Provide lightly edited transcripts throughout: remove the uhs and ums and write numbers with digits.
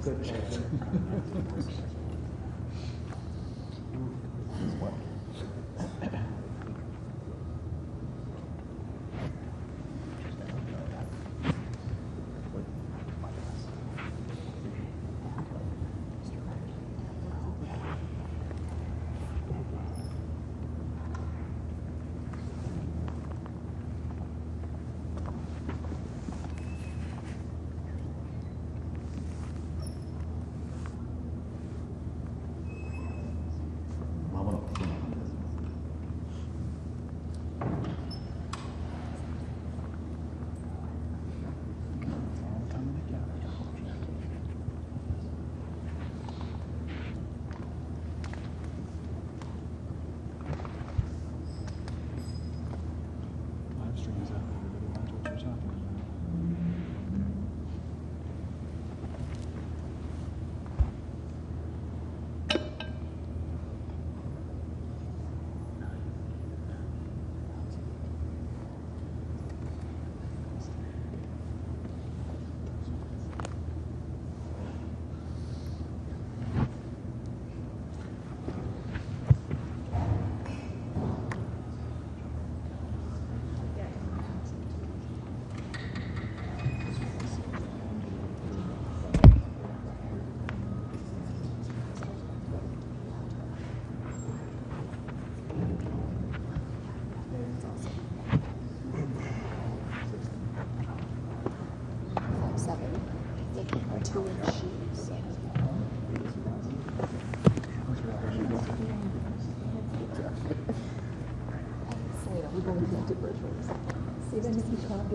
Good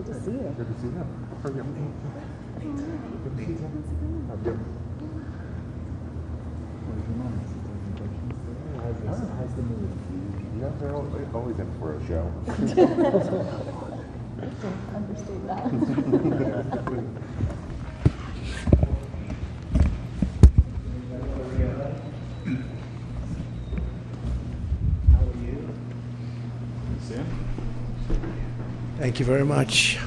to see you. Good to see you. How's your name? Good to see you. How's your How's the mood? Yeah, they're always in for a show. Understate that. Thank you very much.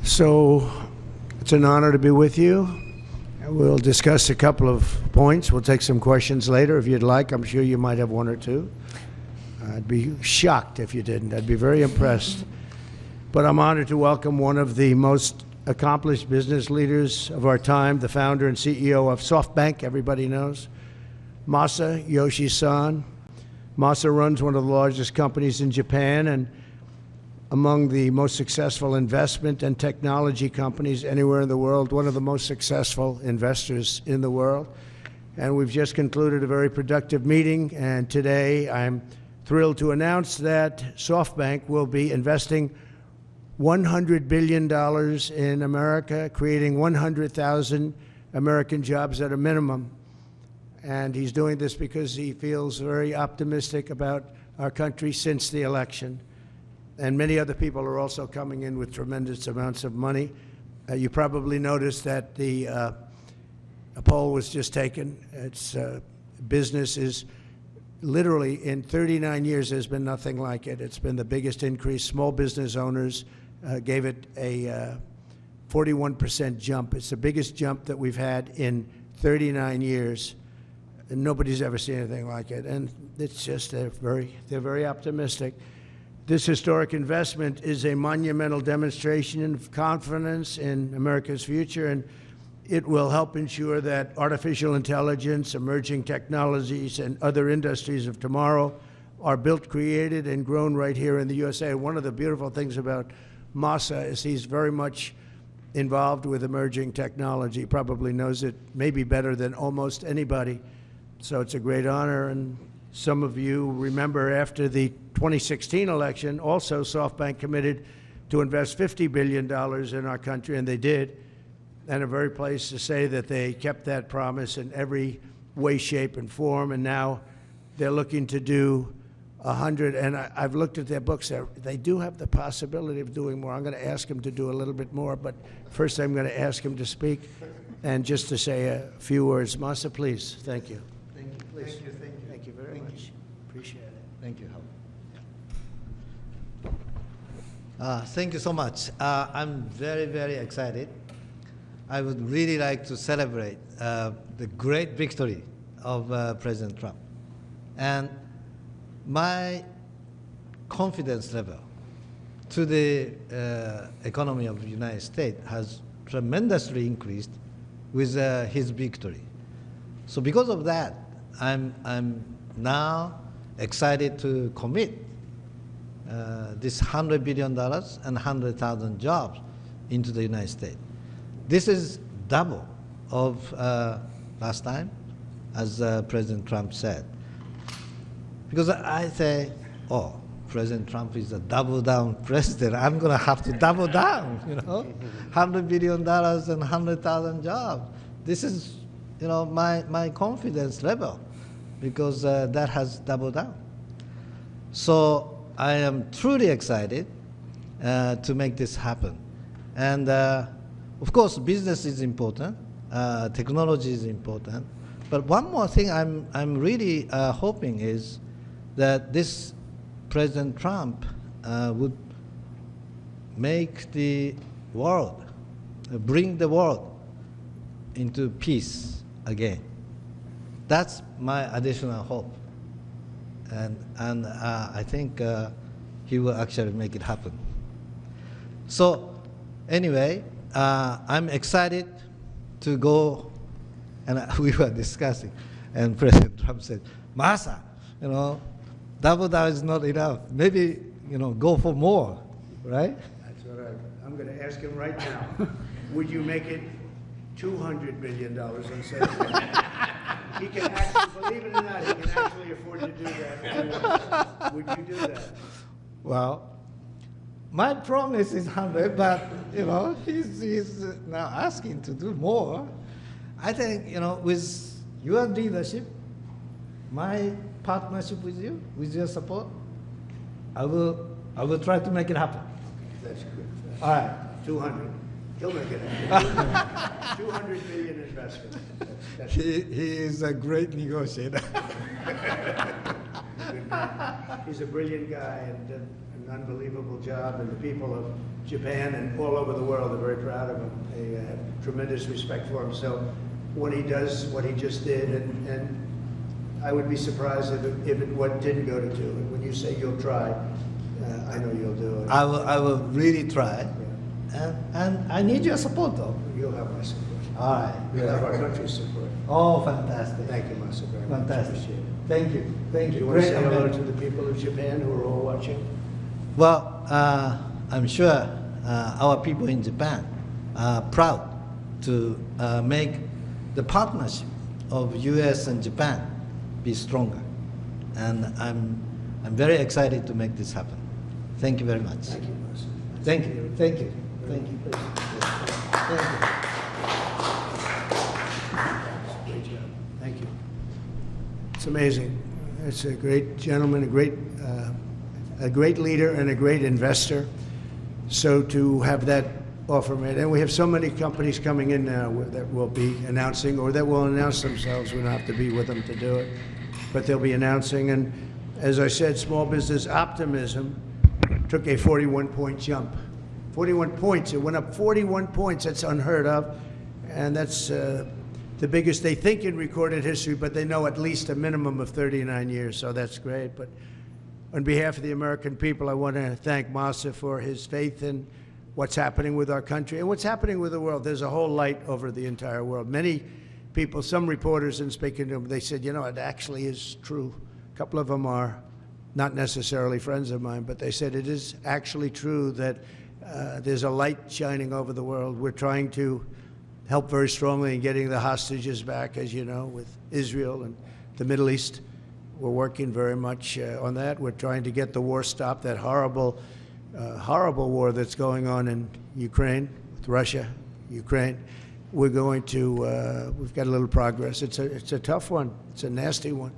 So it's an honor to be with you. We'll discuss a couple of points. We'll take some questions later if you'd like. I'm sure you might have one or two. I'd be shocked if you didn't. I'd be very impressed. But I'm honored to welcome one of the most accomplished business leaders of our time, the founder and CEO of SoftBank, everybody knows, Masayoshi Son. Masa runs one of the largest companies in Japan and among the most successful investment and technology companies anywhere in the world, one of the most successful investors in the world. And we've just concluded a very productive meeting, and today I'm thrilled to announce that SoftBank will be investing $100 billion in America, creating 100,000 American jobs at a minimum. And he's doing this because he feels very optimistic about our country since the election. And many other people are also coming in with tremendous amounts of money. You probably noticed that a poll was just taken. It's business is literally in 39 years, there's been nothing like it. It's been the biggest increase. Small business owners gave it a 41% jump. It's the biggest jump that we've had in 39 years. And nobody's ever seen anything like it. And it's just, they're very optimistic. This historic investment is a monumental demonstration of confidence in America's future, and it will help ensure that artificial intelligence, emerging technologies, and other industries of tomorrow are built, created, and grown right here in the USA. One of the beautiful things about Masa is he's very much involved with emerging technology. He probably knows it maybe better than almost anybody. So it's a great honor, and some of you remember after the 2016 election, also SoftBank committed to invest $50 billion in our country, and they did. And I'm very pleased to say that they kept that promise in every way, shape, and form, and now they're looking to do 100, and I've looked at their books. They do have the possibility of doing more. I'm going to ask them to do a little bit more, but first I'm going to ask him to speak and just to say a few words. Masa, please. Thank you. Thank you. Please. Thank you. Thank you. Thank you very much. Appreciate it. Thank you, Howard. Thank you so much. I'm very, very excited. I would really like to celebrate the great victory of President Trump. And my confidence level to the economy of the United States has tremendously increased with his victory. So because of that, I'm now excited to commit this $100 billion and 100,000 jobs into the United States. This is double of last time, as President Trump said. Because I say, oh, President Trump is a double down president. I'm going to have to double down, $100 billion and 100,000 jobs. This is, my confidence level, because that has doubled down. So I am truly excited to make this happen. And of course, business is important, technology is important. But one more thing I'm really hoping is that this President Trump would make the world, bring the world into peace again. That's my additional hope. And I think he will actually make it happen. So anyway, I'm excited to go, and we were discussing, and President Trump said, Masa, double down is not enough. Maybe, go for more, right? That's what I'm going to ask him right now. Would you make it $200 billion instead of that? He can actually, believe it or not, he can actually afford to do that. Would you do that? Well, my promise is 100, but he's now asking to do more. I think with your leadership, my partnership with you, with your support, I will try to make it happen. That's good. All right. 200. He'll make it happen. 200 million investment. He is a great negotiator. He's a brilliant guy and did an unbelievable job, and the people of Japan and all over the world are very proud of him. They have tremendous respect for him. So when he does what he just did, and I would be surprised if it didn't go to 2. And when you say you'll try, I know you'll do it. I will really try. Yeah. And I need your support, though. You'll have my support. All right. You'll have our country's support. Oh, fantastic. Thank you, Masa, very much. Fantastic. Appreciate it. Thank you. Thank Do you. you want to Great say hello event. to the people of Japan who are all watching? Well, I'm sure our people in Japan are proud to make the partnership of U.S. and Japan be stronger. And I'm very excited to make this happen. Thank you very much. Thank you, Masa. Thank you. Thank you. Thank you. Thank you. Great job. Thank you. It's amazing. It's a great gentleman, a great leader, and a great investor. So to have that offer made, and we have so many companies coming in now that will be announcing, or that will announce themselves. We don't have to be with them to do it, but they'll be announcing. And as I said, small business optimism took a 41-point jump. 41 points. It went up 41 points. That's unheard of. And that's the biggest they think in recorded history, but they know at least a minimum of 39 years, so that's great. But on behalf of the American people, I want to thank Masa for his faith in what's happening with our country and what's happening with the world. There's a whole light over the entire world. Many people, some reporters, and speaking to them, they said, it actually is true. A couple of them are not necessarily friends of mine, but they said it is actually true that there's a light shining over the world. We're trying to help very strongly in getting the hostages back, as you know, with Israel and the Middle East. We're working very much on that. We're trying to get the war stopped, that horrible, horrible war that's going on in Ukraine, with Russia, Ukraine. We're going to, we've got a little progress. It's a tough one. It's a nasty one.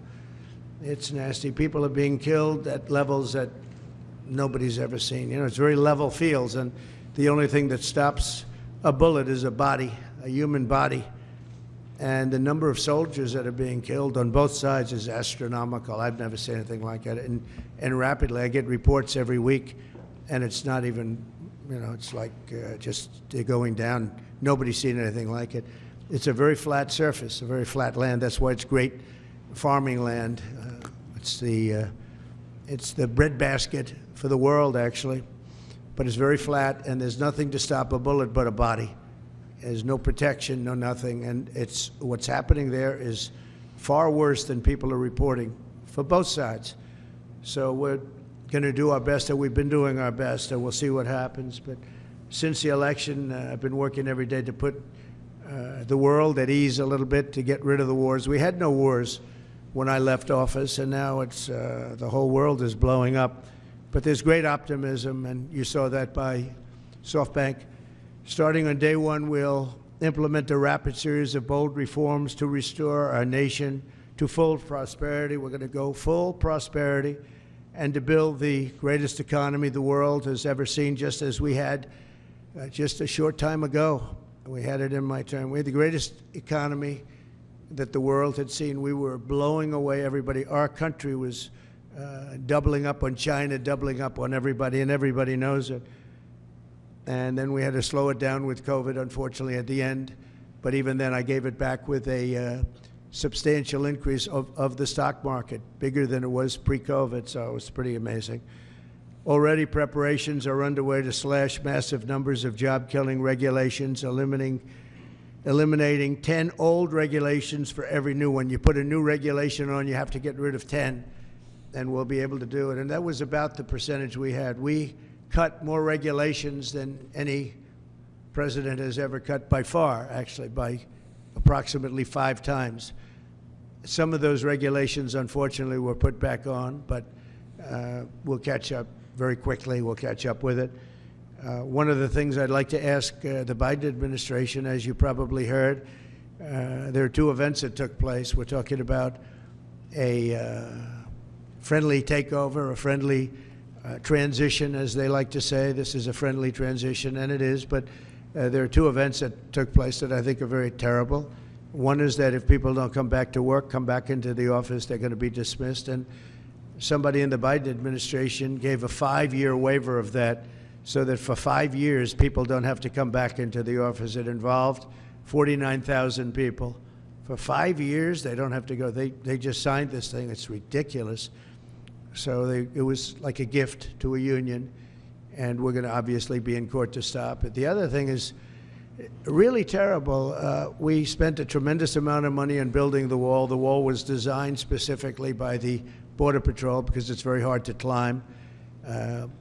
It's nasty. People are being killed at levels that nobody's ever seen. It's very level fields, and the only thing that stops a bullet is a body, a human body. And the number of soldiers that are being killed on both sides is astronomical. I've never seen anything like that. And rapidly, I get reports every week, and it's not even, it's like just they're going down. Nobody's seen anything like it. It's a very flat surface, a very flat land. That's why it's great farming land. It's the breadbasket for the world, actually. But it's very flat, and there's nothing to stop a bullet but a body. There's no protection, no nothing, and what's happening there is far worse than people are reporting for both sides. So we're going to do our best, and we've been doing our best, and we'll see what happens. But since the election, I've been working every day to put the world at ease a little bit, to get rid of the wars. We had no wars when I left office, and now it's the whole world is blowing up. But there's great optimism, and you saw that by SoftBank. Starting on day one, we'll implement a rapid series of bold reforms to restore our nation to full prosperity. We're going to go full prosperity and to build the greatest economy the world has ever seen, just as we had just a short time ago. We had it in my term. We had the greatest economy that the world had seen. We were blowing away everybody. Our country was doubling up on China, doubling up on everybody, and everybody knows it. And then we had to slow it down with COVID, unfortunately, at the end. But even then, I gave it back with a substantial increase of the stock market, bigger than it was pre-COVID, so it was pretty amazing. Already preparations are underway to slash massive numbers of job-killing regulations, eliminating 10 old regulations for every new one. You put a new regulation on, you have to get rid of 10, and we'll be able to do it. And that was about the percentage we had. We cut more regulations than any president has ever cut, by far, actually, by approximately 5 times. Some of those regulations, unfortunately, were put back on, but we'll catch up very quickly. We'll catch up with it. One of the things I'd like to ask the Biden administration, as you probably heard, there are 2 events that took place. We're talking about a friendly takeover, a friendly transition, as they like to say. This is a friendly transition, and it is, but there are 2 events that took place that I think are very terrible. One is that if people don't come back to work, come back into the office, they're going to be dismissed. And somebody in the Biden administration gave a 5-year waiver of that, so that for 5 years, people don't have to come back into the office. It involved 49,000 people. For 5 years, they don't have to go. They just signed this thing. It's ridiculous. So it was like a gift to a union, and we're going to obviously be in court to stop it. The other thing is really terrible. We spent a tremendous amount of money on building the wall. The wall was designed specifically by the Border Patrol because it's very hard to climb.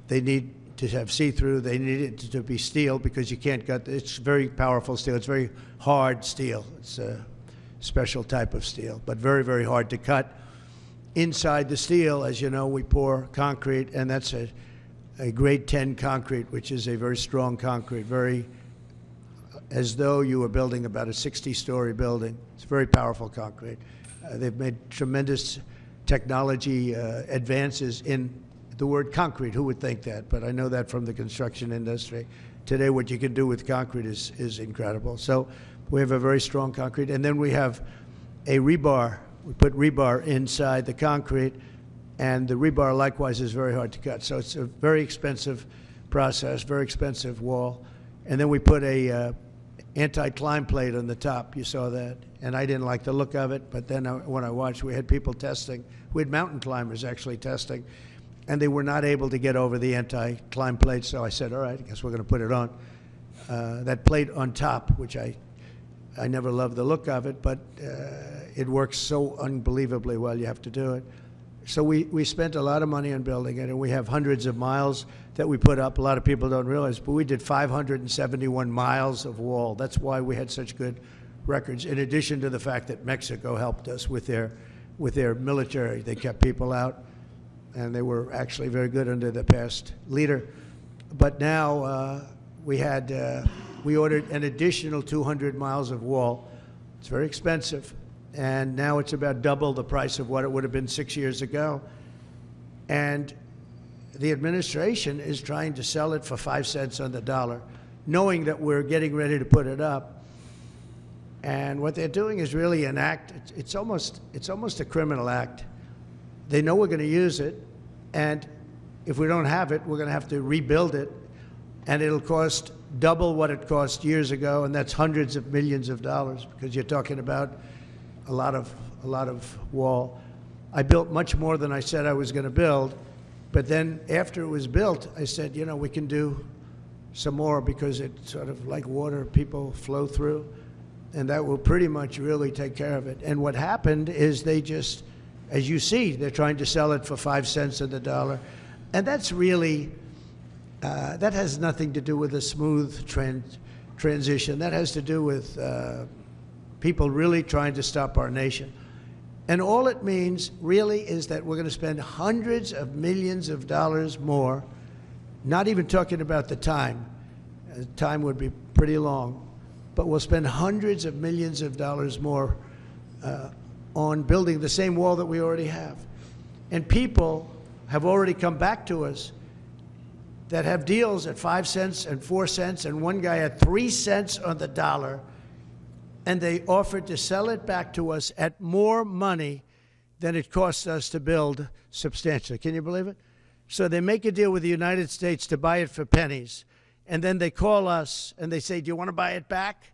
They need to have see-through. They need it to be steel because you can't cut. It's very powerful steel. It's very hard steel. It's a special type of steel, but very, very hard to cut. Inside the steel, as you know, we pour concrete, and that's a grade 10 concrete, which is a very strong concrete, very as though you were building about a 60-story building. It's very powerful concrete. They've made tremendous technology advances in the word concrete. Who would think that? But I know that from the construction industry. Today, what you can do with concrete is incredible. So we have a very strong concrete. And then we have a rebar. We put rebar inside the concrete, and the rebar likewise is very hard to cut. So it's a very expensive process, very expensive wall. And then we put a anti-climb plate on the top. You saw that. And I didn't like the look of it, but then when I watched, we had people testing. We had mountain climbers actually testing, and they were not able to get over the anti-climb plate. So I said, all right, I guess we're going to put it on. That plate on top, which I never loved the look of it, but it works so unbelievably well, you have to do it. So we spent a lot of money on building it, and we have hundreds of miles that we put up. A lot of people don't realize, but we did 571 miles of wall. That's why we had such good records, in addition to the fact that Mexico helped us with their military. They kept people out, and they were actually very good under the past leader. But now we ordered an additional 200 miles of wall. It's very expensive. And now it's about double the price of what it would have been 6 years ago. And the administration is trying to sell it for 5 cents on the dollar, knowing that we're getting ready to put it up. And what they're doing is really an act. It's almost a criminal act. They know we're going to use it, and if we don't have it, we're going to have to rebuild it, and it'll cost double what it cost years ago, and that's hundreds of millions of dollars, because you're talking about a lot of wall. I built much more than I said I was going to build, but then after it was built, I said, you know, we can do some more, because it's sort of like water, people flow through, and that will pretty much really take care of it. And what happened is they just, as you see, they're trying to sell it for 5 cents on the dollar, and that's really, that has nothing to do with a smooth transition. That has to do with people really trying to stop our nation. And all it means really is that we're going to spend hundreds of millions of dollars more, not even talking about the time. The time would be pretty long, but we'll spend hundreds of millions of dollars more on building the same wall that we already have. And people have already come back to us that have deals at 5 cents and 4 cents, and one guy at 3 cents on the dollar, and they offered to sell it back to us at more money than it cost us to build substantially. Can you believe it? So they make a deal with the United States to buy it for pennies, and then they call us and they say, do you want to buy it back?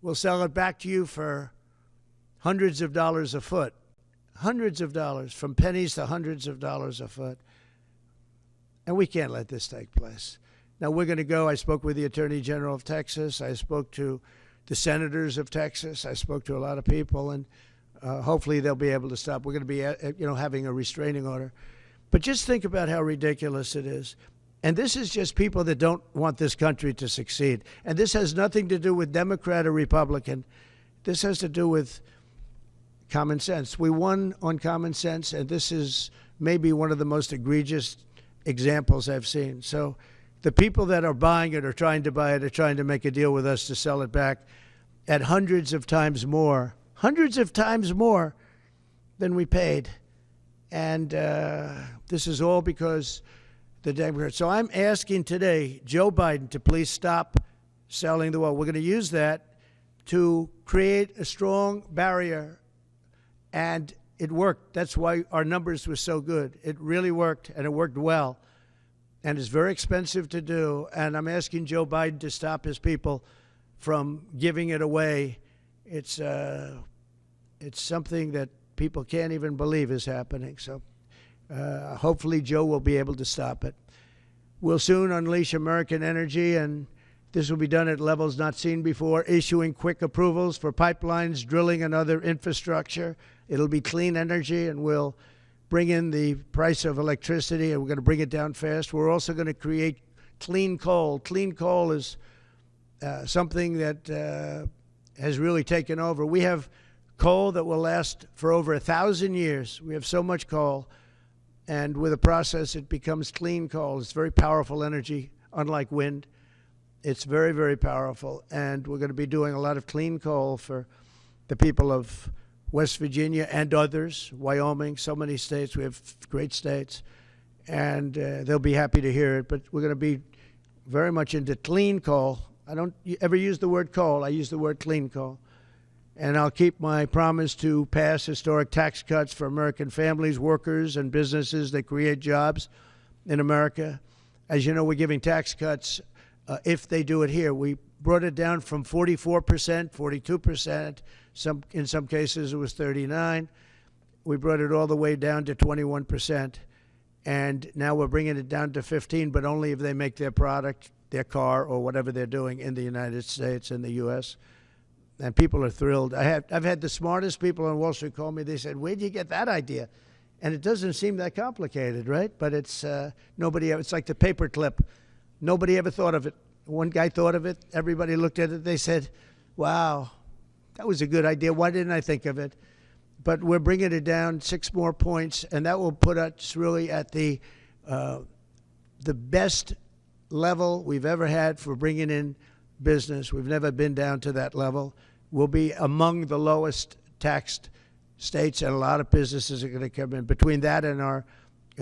We'll sell it back to you for hundreds of dollars a foot. Hundreds of dollars, from pennies to hundreds of dollars a foot. And we can't let this take place. Now we're going to go. I spoke with the Attorney General of Texas. I spoke to the senators of Texas. I spoke to a lot of people, and hopefully they'll be able to stop. We're going to be, having a restraining order. But just think about how ridiculous it is. And this is just people that don't want this country to succeed. And this has nothing to do with Democrat or Republican. This has to do with common sense. We won on common sense, and this is maybe one of the most egregious examples I've seen. So the people that are buying it or trying to buy it are trying to make a deal with us to sell it back at hundreds of times more than we paid. And this is all because the Democrats. So I'm asking today Joe Biden to please stop selling the wall. We're going to use that to create a strong barrier, and it worked. That's why our numbers were so good. It really worked, and it worked well. And it's very expensive to do. And I'm asking Joe Biden to stop his people from giving it away. It's something that people can't even believe is happening. So hopefully Joe will be able to stop it. We'll soon unleash American energy, and this will be done at levels not seen before, issuing quick approvals for pipelines, drilling, and other infrastructure. It'll be clean energy, and we'll bring in the price of electricity, and we're going to bring it down fast. We're also going to create clean coal. Clean coal is something that has really taken over. We have coal that will last for over 1,000 years. We have so much coal, and with a process, it becomes clean coal. It's very powerful energy, unlike wind. It's very, very powerful, and we're going to be doing a lot of clean coal for the people of West Virginia and others, Wyoming, so many states. We have great states, and they'll be happy to hear it. But we're going to be very much into clean coal. I don't ever use the word coal. I use the word clean coal. And I'll keep my promise to pass historic tax cuts for American families, workers, and businesses that create jobs in America. As you know, we're giving tax cuts if they do it here. We brought it down from 44%, 42%. In some cases, it was 39%. We brought it all the way down to 21%. And now we're bringing it down to 15%, but only if they make their product, their car, or whatever they're doing in the United States, in the U.S. And people are thrilled. I've had the smartest people on Wall Street call me. They said, where'd you get that idea? And it doesn't seem that complicated, right? But it's it's like the paperclip. Nobody ever thought of it. One guy thought of it. Everybody looked at it. They said, wow, that was a good idea. Why didn't I think of it? But we're bringing it down 6 more points, and that will put us really at the best level we've ever had for bringing in business. We've never been down to that level. We'll be among the lowest taxed states, and a lot of businesses are going to come in. Between that and our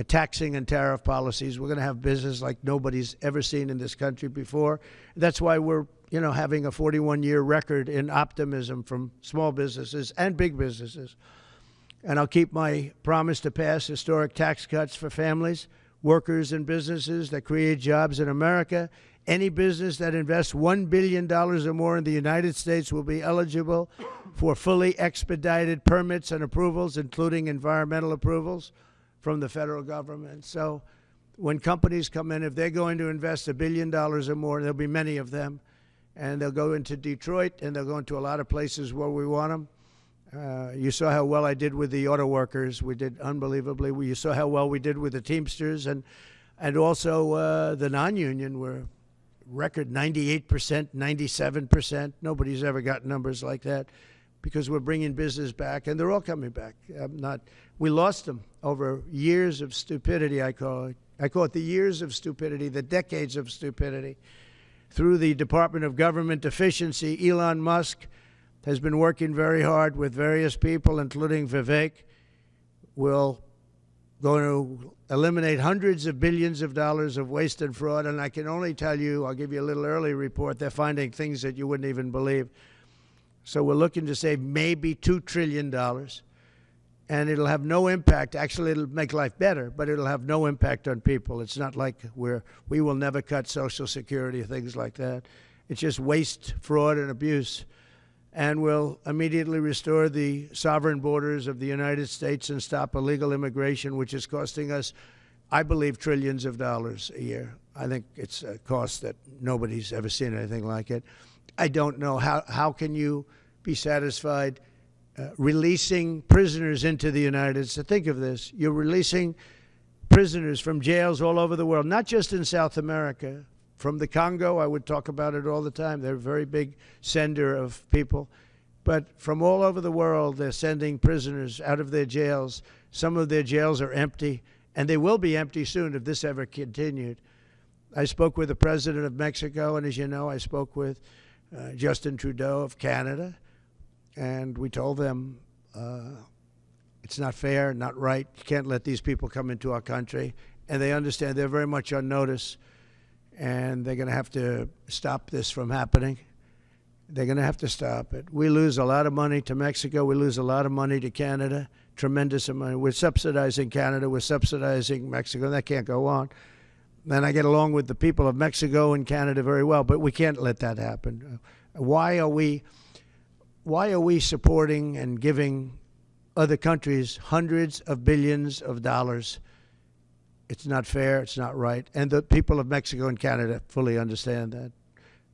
taxing and tariff policies, we're going to have business like nobody's ever seen in this country before. That's why we're having a 41-year record in optimism from small businesses and big businesses. And I'll keep my promise to pass historic tax cuts for families, workers and businesses that create jobs in America. Any business that invests $1 billion or more in the United States will be eligible for fully expedited permits and approvals, including environmental approvals from the federal government. So when companies come in, if they're going to invest $1 billion or more, there'll be many of them, and they'll go into Detroit, and they'll go into a lot of places where we want them. You saw how well I did with the auto workers. We did unbelievably. You saw how well we did with the Teamsters, and also the non-union were record 98%, 97%. Nobody's ever got numbers like that because we're bringing business back, and they're all coming back. We lost them over years of stupidity, I call it. I call it the years of stupidity, the decades of stupidity. Through the Department of Government Efficiency, Elon Musk has been working very hard with various people, including Vivek. We'll going to eliminate hundreds of billions of dollars of waste and fraud, and I can only tell you, I'll give you a little early report, they're finding things that you wouldn't even believe. So we're looking to save maybe $2 trillion, and it'll have no impact. Actually, it'll make life better, but it'll have no impact on people. It's not like we will never cut Social Security or things like that. It's just waste, fraud, and abuse. And we'll immediately restore the sovereign borders of the United States and stop illegal immigration, which is costing us, I believe, trillions of dollars a year. I think it's a cost that nobody's ever seen anything like it. I don't know how can you be satisfied releasing prisoners into the United States. Think of this. You're releasing prisoners from jails all over the world, not just in South America. From the Congo, I would talk about it all the time. They're a very big sender of people. But from all over the world, they're sending prisoners out of their jails. Some of their jails are empty, and they will be empty soon if this ever continued. I spoke with the president of Mexico, and as you know, I spoke with Justin Trudeau of Canada, and we told them it's not fair, not right. You can't let these people come into our country. And they understand. They're very much on notice. And they're going to have to stop this from happening. They're going to have to stop it. We lose a lot of money to Mexico. We lose a lot of money to Canada, tremendous amount. We're subsidizing Canada. We're subsidizing Mexico. That can't go on. And I get along with the people of Mexico and Canada very well, but we can't let that happen. Why are we supporting and giving other countries hundreds of billions of dollars? It's not fair. It's not right. And the people of Mexico and Canada fully understand that.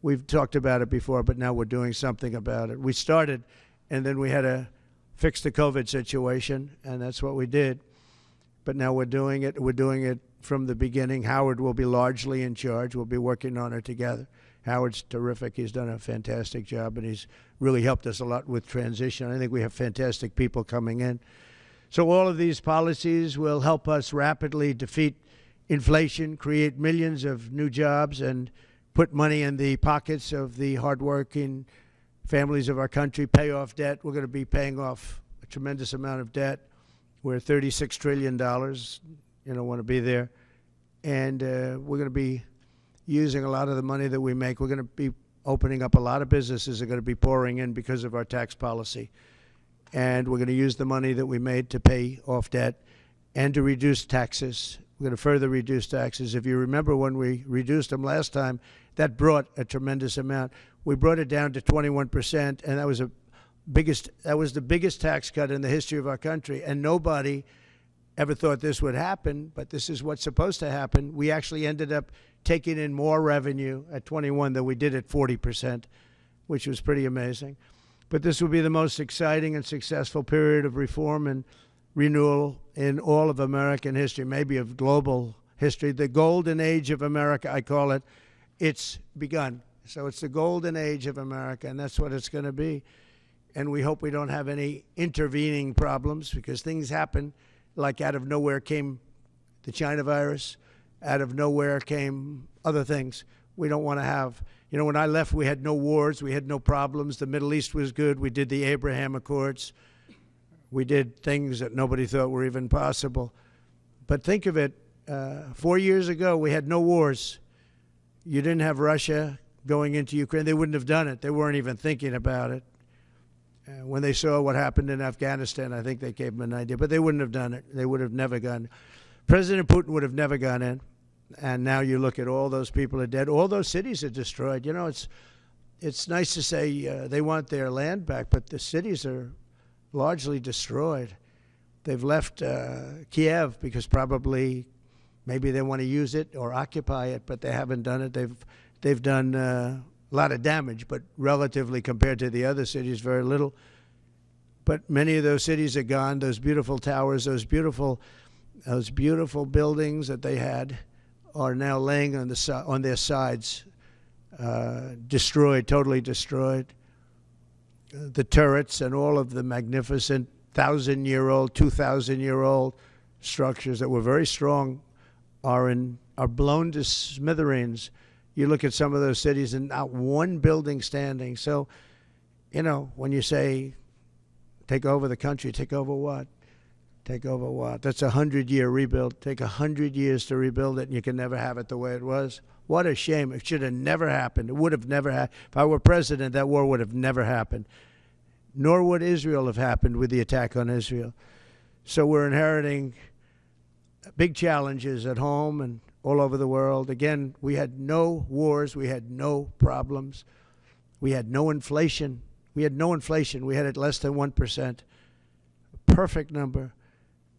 We've talked about it before, but now we're doing something about it. We started, and then we had to fix the COVID situation, and that's what we did. But now we're doing it. We're doing it from the beginning. Howard will be largely in charge. We'll be working on it together. Howard's terrific. He's done a fantastic job, and he's really helped us a lot with transition. I think we have fantastic people coming in. So all of these policies will help us rapidly defeat inflation, create millions of new jobs, and put money in the pockets of the hardworking families of our country, pay off debt. We're going to be paying off a tremendous amount of debt. We're $36 trillion. You don't want to be there. And we're going to be using a lot of the money that we make. We're going to be opening up a lot of businesses that are going to be pouring in because of our tax policy. And we're going to use the money that we made to pay off debt and to reduce taxes. We're going to further reduce taxes. If you remember when we reduced them last time, that brought a tremendous amount. We brought it down to 21%, and that was the biggest tax cut in the history of our country. And nobody ever thought this would happen, but this is what's supposed to happen. We actually ended up taking in more revenue at 21 than we did at 40%, which was pretty amazing. But this will be the most exciting and successful period of reform and renewal in all of American history, maybe of global history. The golden age of America, I call it. It's begun. So it's the golden age of America, and that's what it's going to be. And we hope we don't have any intervening problems, because things happen. Like out of nowhere came the China virus. Out of nowhere came other things we don't want to have. You know, when I left, we had no wars. We had no problems. The Middle East was good. We did the Abraham Accords. We did things that nobody thought were even possible. But think of it, 4 years ago, we had no wars. You didn't have Russia going into Ukraine. They wouldn't have done it. They weren't even thinking about it. When they saw what happened in Afghanistan, I think they gave them an idea. But they wouldn't have done it. They would have never gone. President Putin would have never gone in. And now you look at all those people are dead. All those cities are destroyed. You know, it's nice to say they want their land back, but the cities are largely destroyed. They've left Kiev because probably maybe they want to use it or occupy it, but they haven't done it. They've done a lot of damage, but relatively compared to the other cities, very little. But many of those cities are gone. Those beautiful towers, those beautiful buildings that they had are now laying on their sides, destroyed, totally destroyed. The turrets and all of the magnificent 1,000-year-old, 2,000-year-old structures that were very strong are blown to smithereens. You look at some of those cities and not one building standing. So, you know, when you say take over the country, take over what? Take over what? That's a 100-year rebuild. Take 100 years to rebuild it, and you can never have it the way it was. What a shame. It should have never happened. It would have never happened. If I were president, that war would have never happened. Nor would Israel have happened with the attack on Israel. So we're inheriting big challenges at home and all over the world. Again, we had no wars. We had no problems. We had no inflation. We had it less than 1%. Perfect number.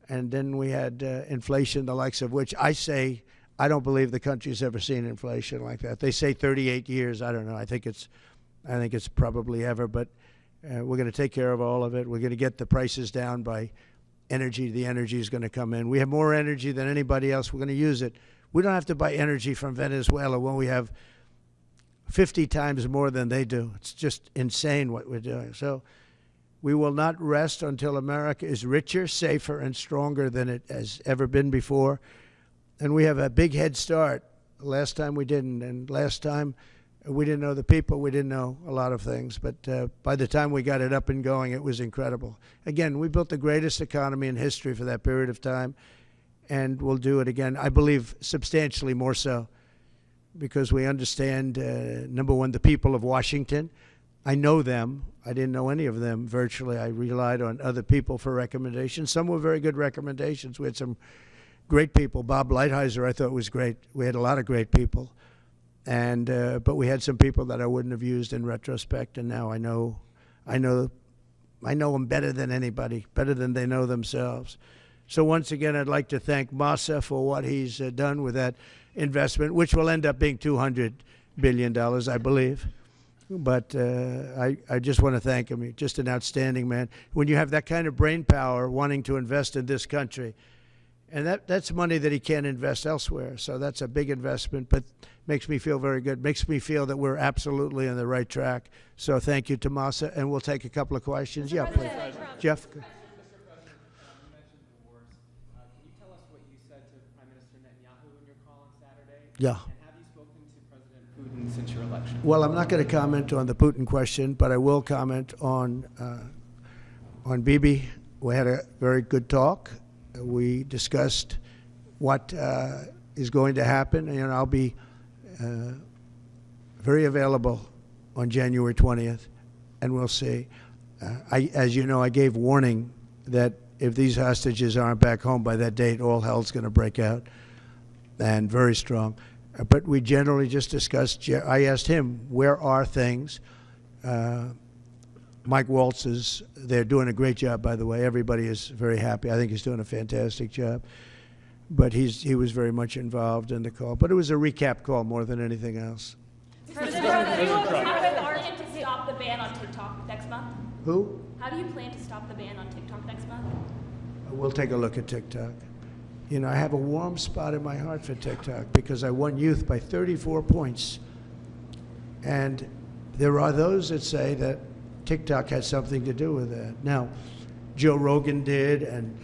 And then we had inflation, the likes of which I say, I don't believe the country's ever seen inflation like that. They say 38 years. I don't know. I think it's probably ever. But we're going to take care of all of it. We're going to get the prices down by energy. The energy is going to come in. We have more energy than anybody else. We're going to use it. We don't have to buy energy from Venezuela when we have 50 times more than they do. It's just insane what we're doing. So we will not rest until America is richer, safer, and stronger than it has ever been before. And we have a big head start. Last time we didn't. And last time we didn't know the people. We didn't know a lot of things. But by the time we got it up and going, it was incredible. Again, we built the greatest economy in history for that period of time. And we'll do it again, I believe, substantially more so. Because we understand, number one, the people of Washington. I know them. I didn't know any of them virtually. I relied on other people for recommendations. Some were very good recommendations. We had some great people. Bob Lighthizer, I thought, was great. We had a lot of great people. And but we had some people that I wouldn't have used in retrospect, and now I know them better than anybody, better than they know themselves. So once again, I'd like to thank Masa for what he's done with that investment, which will end up being $200 billion, I believe. But I just want to thank him. He's just an outstanding man. When you have that kind of brain power wanting to invest in this country, and that's money that he can't invest elsewhere. So that's a big investment, but makes me feel very good. Makes me feel that we're absolutely on the right track. So thank you to Masa, and we'll take a couple of questions. Yeah, please. Jeff. Mr. President, you mentioned the wars. Can you tell us what you said to Prime Minister Netanyahu in your call on Saturday? Yeah. And have you spoken to President Putin since your election? Well, I'm not going to comment on the Putin question, but I will comment on Bibi. We had a very good talk. We discussed what is going to happen, and I'll be very available on January 20th, and we'll see. As you know, I gave warning that if these hostages aren't back home by that date, all hell's going to break out, and very strong. But we generally just discussed, I asked him, where are things? Mike Waltz they're doing a great job, by the way. Everybody is very happy. I think he's doing a fantastic job. But he was very much involved in the call. But it was a recap call more than anything else. President Trump, how do you plan to stop the ban on TikTok next month? Who? How do you plan to stop the ban on TikTok next month? We'll take a look at TikTok. You know, I have a warm spot in my heart for TikTok because I won youth by 34 points. And there are those that say that TikTok had something to do with that. Now, Joe Rogan did, and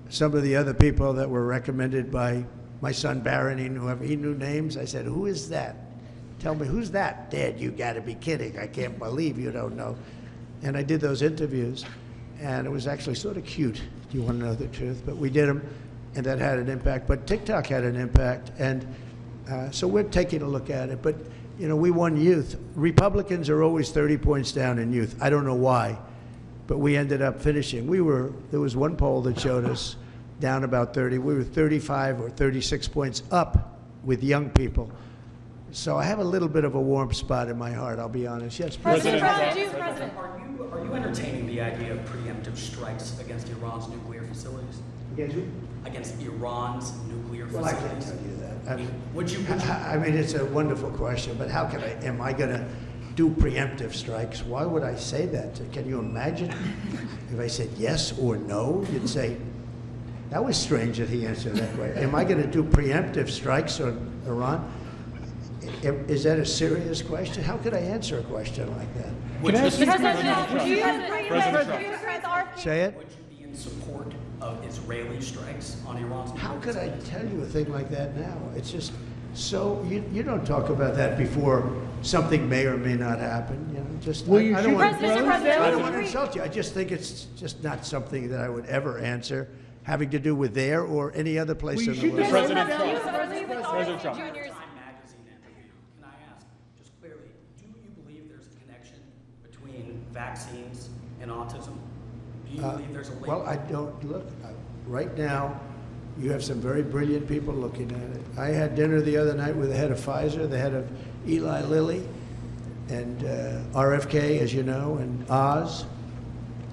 some of the other people that were recommended by my son Barron, he knew names. I said, who is that? Tell me, who's that? Dad, you got to be kidding. I can't believe you don't know. And I did those interviews, and it was actually sort of cute, if you want to know the truth. But we did them, and that had an impact. But TikTok had an impact, and so we're taking a look at it. But you know, we won youth. Republicans are always 30 points down in youth. I don't know why, but we ended up finishing. There was one poll that showed us down about 30. We were 35 or 36 points up with young people. So I have a little bit of a warm spot in my heart, I'll be honest. Yes, President Trump. Are you entertaining the idea of preemptive strikes against Iran's nuclear facilities? Against who? Against Iran's nuclear Well, I facilities? can't tell you that. Would you? I mean, it's a wonderful question, but how can am I going to do preemptive strikes? Why would I say that? Can you imagine if I said yes or no? You'd say, that was strange that he answered that way. Am I going to do preemptive strikes on Iran? Is that a serious question? How could I answer a question like that? Can I ask you Say it? Would you be in support of Israeli strikes on Iran's nuclear How could I facilities? tell you a thing like that now? It's just so you don't talk about that before something may or may not happen. You know, just I don't want to insult you. I just think it's just not something that I would ever answer having to do with there or any other place in the world. President Trump. President Trump. Time magazine interview. Can I ask, just clearly, do you believe there's a connection between vaccines and autism? Do you believe there's a link? Well, I don't look. Right now, you have some very brilliant people looking at it. I had dinner the other night with the head of Pfizer, the head of Eli Lilly, and RFK, as you know, and Oz.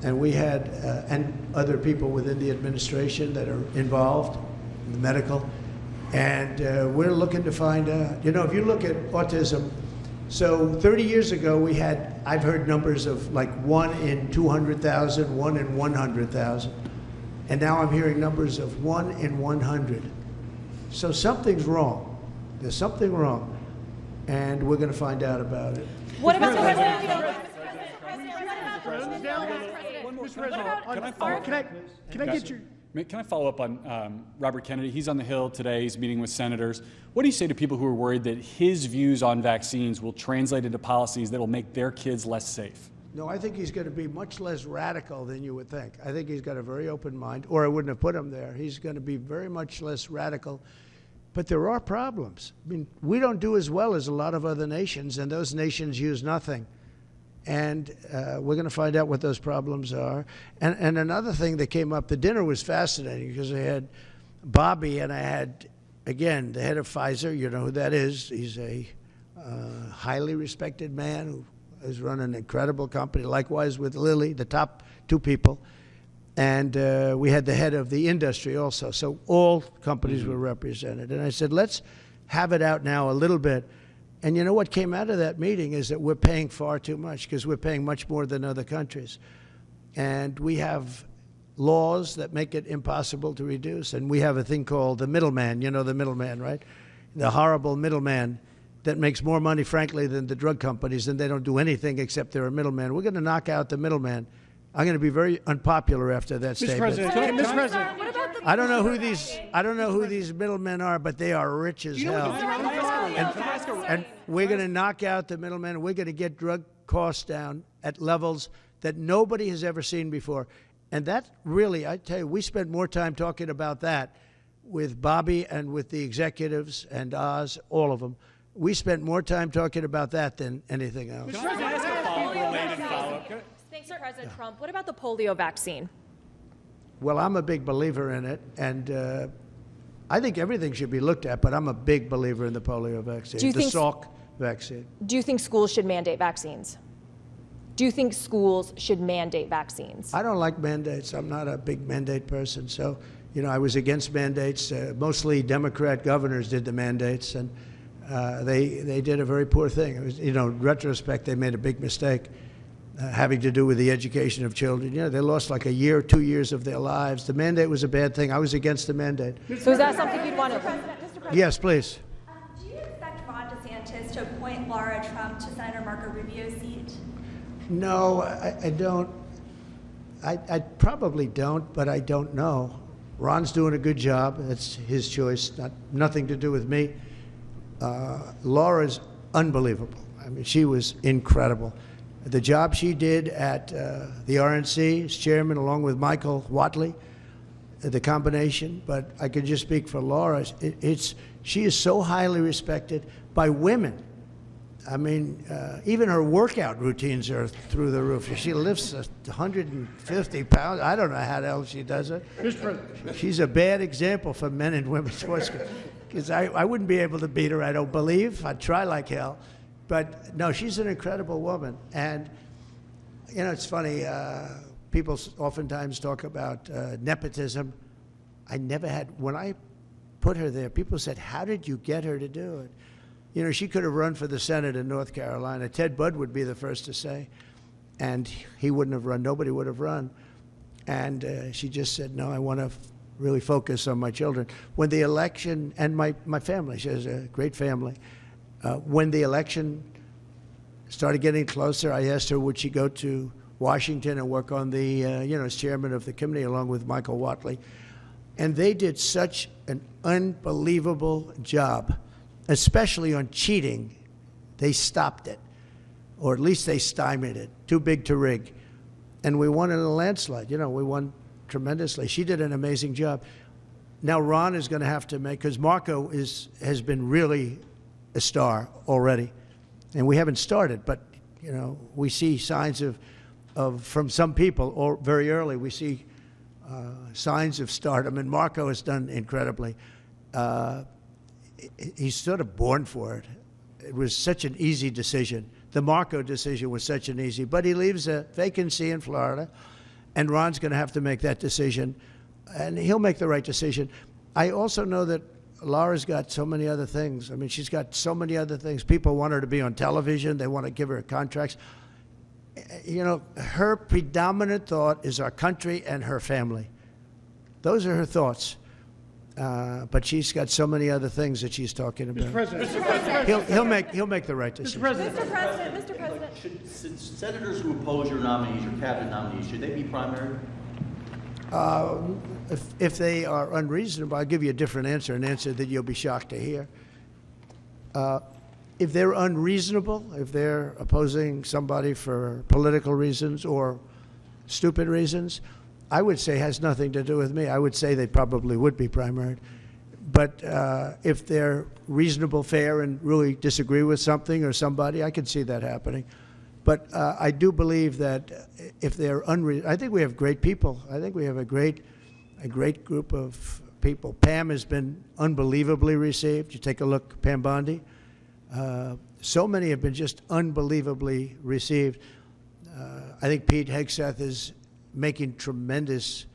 And we had, and other people within the administration that are involved, the medical. And we're looking to find out, you know, if you look at autism, so 30 years ago we had, I've heard numbers of like 1 in 200,000, 1 in 100,000. And now I'm hearing numbers of 1 in 100. So something's wrong. There's something wrong. And we're going to find out about it. What about the president? Can I follow up on Robert Kennedy? He's on the Hill today. He's meeting with senators. What do you say to people who are worried that his views on vaccines will translate into policies that will make their kids less safe? No, I think he's going to be much less radical than you would think. I think he's got a very open mind, or I wouldn't have put him there. He's going to be very much less radical. But there are problems. I mean, we don't do as well as a lot of other nations, and those nations use nothing. And we're going to find out what those problems are. And another thing that came up, the dinner was fascinating because I had Bobby and I had, again, the head of Pfizer. You know who that is. He's a highly respected man who has run an incredible company. Likewise with Lilly, the top two people. And we had the head of the industry also. So all companies were represented. And I said, let's have it out now a little bit. And you know what came out of that meeting is that we're paying far too much because we're paying much more than other countries. And we have laws that make it impossible to reduce. And we have a thing called the middleman. You know the middleman, right? The horrible middleman that makes more money, frankly, than the drug companies, and they don't do anything except they're a middleman. We're going to knock out the middleman. I'm going to be very unpopular after that statement. Mr. President, I don't know who these middlemen are, but they are rich as hell. And we're going to knock out the middlemen. We're going to get drug costs down at levels that nobody has ever seen before. And that really, I tell you, we spent more time talking about that with Bobby and with the executives and Oz, all of them. We spent more time talking about that than anything else. can I ask a follow-up-related follow-up? Thanks, President Trump. What about the polio vaccine? Well, I'm a big believer in it, and I think everything should be looked at, but I'm a big believer in the polio vaccine, the Salk vaccine. Do you think schools should mandate vaccines? Do you think schools should mandate vaccines? I don't like mandates. I'm not a big mandate person. So, you know, I was against mandates. Mostly Democrat governors did the mandates, and they did a very poor thing. It was, you know, in retrospect, they made a big mistake having to do with the education of children. You know, they lost like a year, 2 years of their lives. The mandate was a bad thing. I was against the mandate. So is that something you'd want to? Yes, please. Do you expect Ron DeSantis to appoint Laura Trump to Senator Marco Rubio's seat? No, I don't. I probably don't, but I don't know. Ron's doing a good job. That's his choice, nothing to do with me. Laura's unbelievable. I mean, she was incredible. The job she did at the RNC as chairman, along with Michael Whatley, the combination. But I can just speak for Laura. She is so highly respected by women. I mean, even her workout routines are through the roof. She lifts 150 pounds. I don't know how the hell she does it. She's a bad example for men and women's sports because I wouldn't be able to beat her, I don't believe. I'd try like hell. But no, she's an incredible woman. And, you know, it's funny, people oftentimes talk about nepotism. I never had, when I put her there, people said, how did you get her to do it? You know, she could have run for the Senate in North Carolina. Ted Budd would be the first to say, and he wouldn't have run. Nobody would have run. And she just said, no, I want to really focus on my children. When the election, and my family, she has a great family. When the election started getting closer, I asked her, would she go to Washington and work on the, you know, as chairman of the committee along with Michael Watley. And they did such an unbelievable job, especially on cheating. They stopped it, or at least they stymied it. Too big to rig. And we won in a landslide. You know, we won tremendously. She did an amazing job. Now Ron is going to have to make, because Marco has been really a star already. And we haven't started, but, you know, we see signs of from some people, or very early, we see signs of stardom, and Marco has done incredibly. He's sort of born for it. It was such an easy decision. The Marco decision was such an easy, but he leaves a vacancy in Florida, and Ron's going to have to make that decision, and he'll make the right decision. I also know that Laura's got so many other things. I mean, she's got so many other things. People want her to be on television. They want to give her contracts. You know, her predominant thought is our country and her family. Those are her thoughts. But she's got so many other things that she's talking about. Mr. President. He'll make the right decision. Mr. President. Should senators who oppose your nominees, your cabinet nominees, should they be primary? If they are unreasonable, I'll give you a different answer, an answer that you'll be shocked to hear. If they're unreasonable, if they're opposing somebody for political reasons or stupid reasons, I would say has nothing to do with me. I would say they probably would be primaried. But if they're reasonable, fair, and really disagree with something or somebody, I could see that happening. But I do believe that if they're I think we have great people. I think we have a great group of people. Pam has been unbelievably received. You take a look, Pam Bondi. So many have been just unbelievably received. I think Pete Hegseth is making tremendous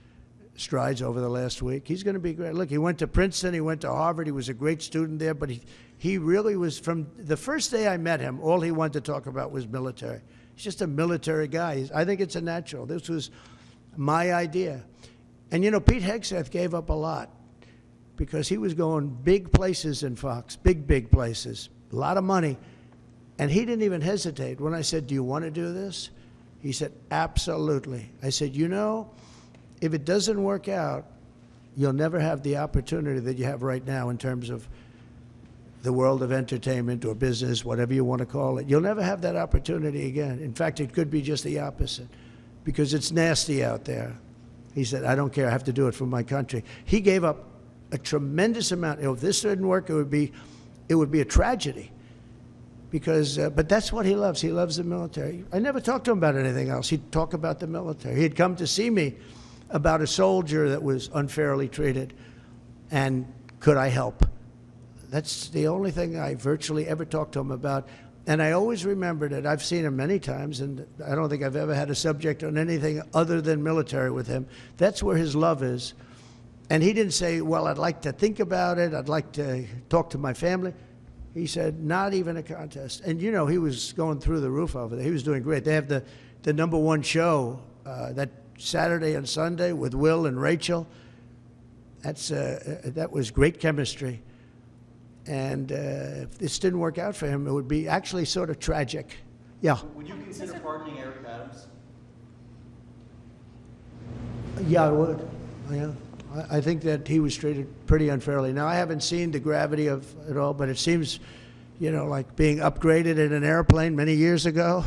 strides over the last week. He's going to be great. Look, he went to Princeton, he went to Harvard, he was a great student there, but he really was, from the first day I met him, all he wanted to talk about was military. He's just a military guy. I think it's a natural. This was my idea. And, you know, Pete Hegseth gave up a lot because he was going big places in Fox, big places, a lot of money, and he didn't even hesitate. When I said, do you want to do this? He said, absolutely. I said, you know, if it doesn't work out, you'll never have the opportunity that you have right now in terms of the world of entertainment or business, whatever you want to call it. You'll never have that opportunity again. In fact, it could be just the opposite because it's nasty out there. He said, I don't care. I have to do it for my country. He gave up a tremendous amount. If this didn't work, it would be a tragedy. Because, but that's what he loves. He loves the military. I never talked to him about anything else. He'd talk about the military. He'd come to see me about a soldier that was unfairly treated, and could I help? That's the only thing I virtually ever talked to him about. And I always remembered it. I've seen him many times, and I don't think I've ever had a subject on anything other than military with him. That's where his love is. And he didn't say, well, I'd like to think about it. I'd like to talk to my family. He said, not even a contest. And, you know, he was going through the roof over there. He was doing great. They have the #1 show that Saturday and Sunday with Will and Rachel. That was great chemistry. And if this didn't work out for him, it would be actually sort of tragic. Yeah. Would you consider pardoning Eric Adams? Yeah, I would. Yeah. I think that he was treated pretty unfairly. Now, I haven't seen the gravity of it all, but it seems, you know, like being upgraded in an airplane many years ago.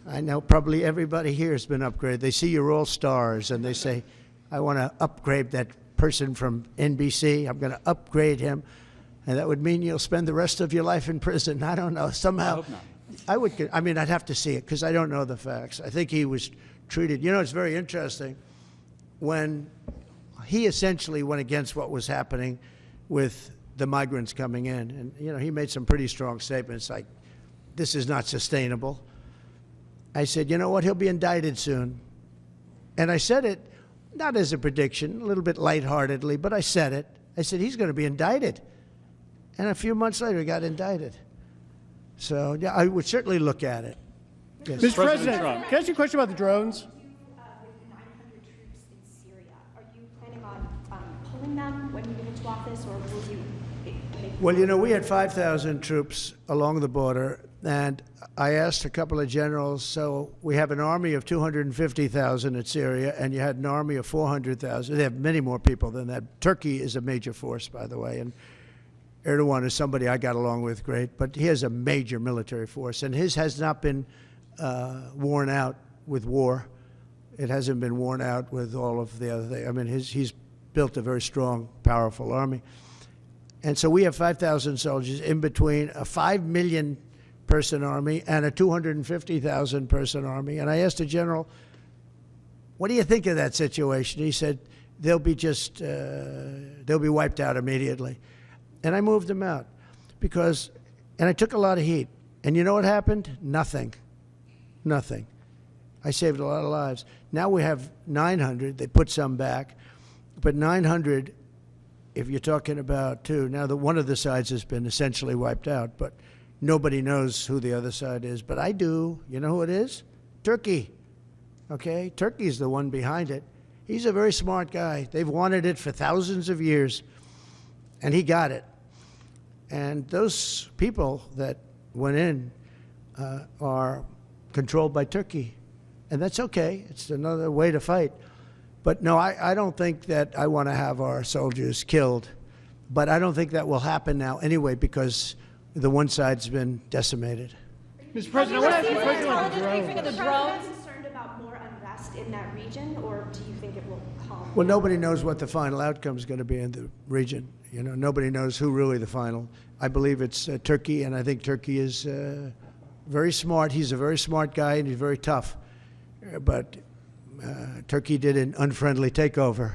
I know probably everybody here has been upgraded. They see you're all stars, and they say, I want to upgrade that person from NBC. I'm going to upgrade him. and that would mean you'll spend the rest of your life in prison. I don't know. Somehow, I hope not. I mean, I'd have to see it because I don't know the facts. I think he was treated. You know, it's very interesting when he essentially went against what was happening with the migrants coming in, and you know, he made some pretty strong statements like, "This is not sustainable." I said, "You know what? He'll be indicted soon," and I said it not as a prediction, a little bit lightheartedly, but I said it. I said he's going to be indicted, and a few months later, he got indicted. So yeah, I would certainly look at it. Yes. Mr. President, Trump. can I ask you a question about the drones? With 900 troops in Syria, are you planning on pulling them when you get into office, or will you make? Well, you know, we had 5,000 troops along the border, and I asked a couple of generals, so we have an army of 250,000 in Syria, and you had an army of 400,000. They have many more people than that. Turkey is a major force, by the way, and Erdogan is somebody I got along with great, but he has a major military force, and his has not been worn out with war. It hasn't been worn out with all of the other things. I mean, he's built a very strong, powerful army. And so we have 5,000 soldiers in between a 5 million person army and a 250,000 person army. And I asked the general, "What do you think of that situation?" He said, they'll be wiped out immediately. And I moved them out and I took a lot of heat. And you know what happened? Nothing. Nothing. I saved a lot of lives. Now we have 900. They put some back. But 900, if you're talking about two, now one of the sides has been essentially wiped out, but nobody knows who the other side is. But I do. You know who it is? Turkey. Okay? Turkey's the one behind it. He's a very smart guy. They've wanted it for thousands of years, and he got it. And those people that went in are controlled by Turkey. And that's okay. It's another way to fight. But no, I don't think that I want to have our soldiers killed. But I don't think that will happen now anyway because the one side's been decimated. Mr. President, I want to ask you a question about the drones. Are the drones concerned about more unrest in that region, or do you think it will calm? Well, nobody knows what the final outcome is going to be in the region. You know, nobody knows who really the final. I believe it's Turkey, and I think Turkey is very smart. He's a very smart guy, and he's very tough. But Turkey did an unfriendly takeover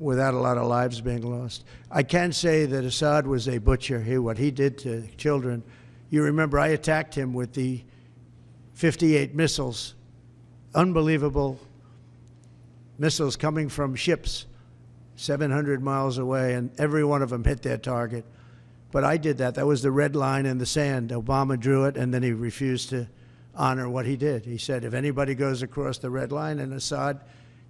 without a lot of lives being lost. I can say that Assad was a butcher. What he did to children. You remember I attacked him with the 58 missiles, unbelievable missiles coming from ships 700 miles away, and every one of them hit their target. But I did that. That was the red line in the sand. Obama drew it, and then he refused to honor what he did. He said, if anybody goes across the red line, and Assad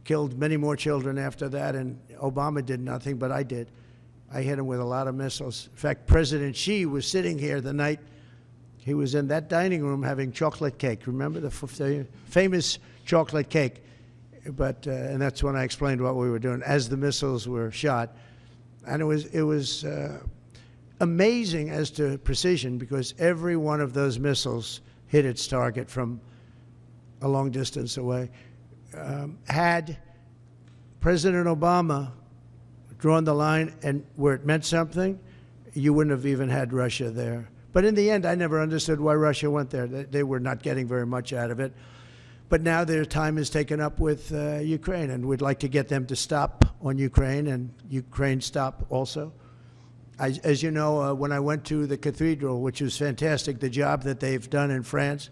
killed many more children after that, and Obama did nothing, but I did. I hit him with a lot of missiles. In fact, President Xi was sitting here the night he was in that dining room having chocolate cake. Remember the famous chocolate cake? But and that's when I explained what we were doing as the missiles were shot. And it was amazing as to precision because every one of those missiles hit its target from a long distance away. Had President Obama drawn the line and where it meant something, you wouldn't have even had Russia there. But in the end, I never understood why Russia went there. They were not getting very much out of it. But now their time is taken up with Ukraine, and we'd like to get them to stop on Ukraine, and Ukraine stop also. As you know, when I went to the cathedral, which was fantastic, the job that they've done in France,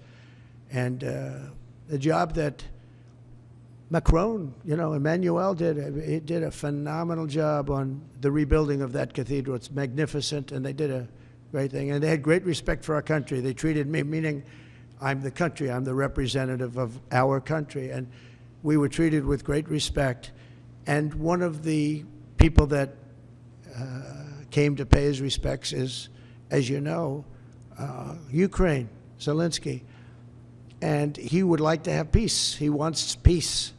and the job that Macron, Emmanuel did a phenomenal job on the rebuilding of that cathedral. It's magnificent, and they did a great thing. And they had great respect for our country. They treated me, meaning I'm the country, I'm the representative of our country, and we were treated with great respect. And one of the people that came to pay his respects is, as you know, Ukraine, Zelensky. And he would like to have peace. He wants peace.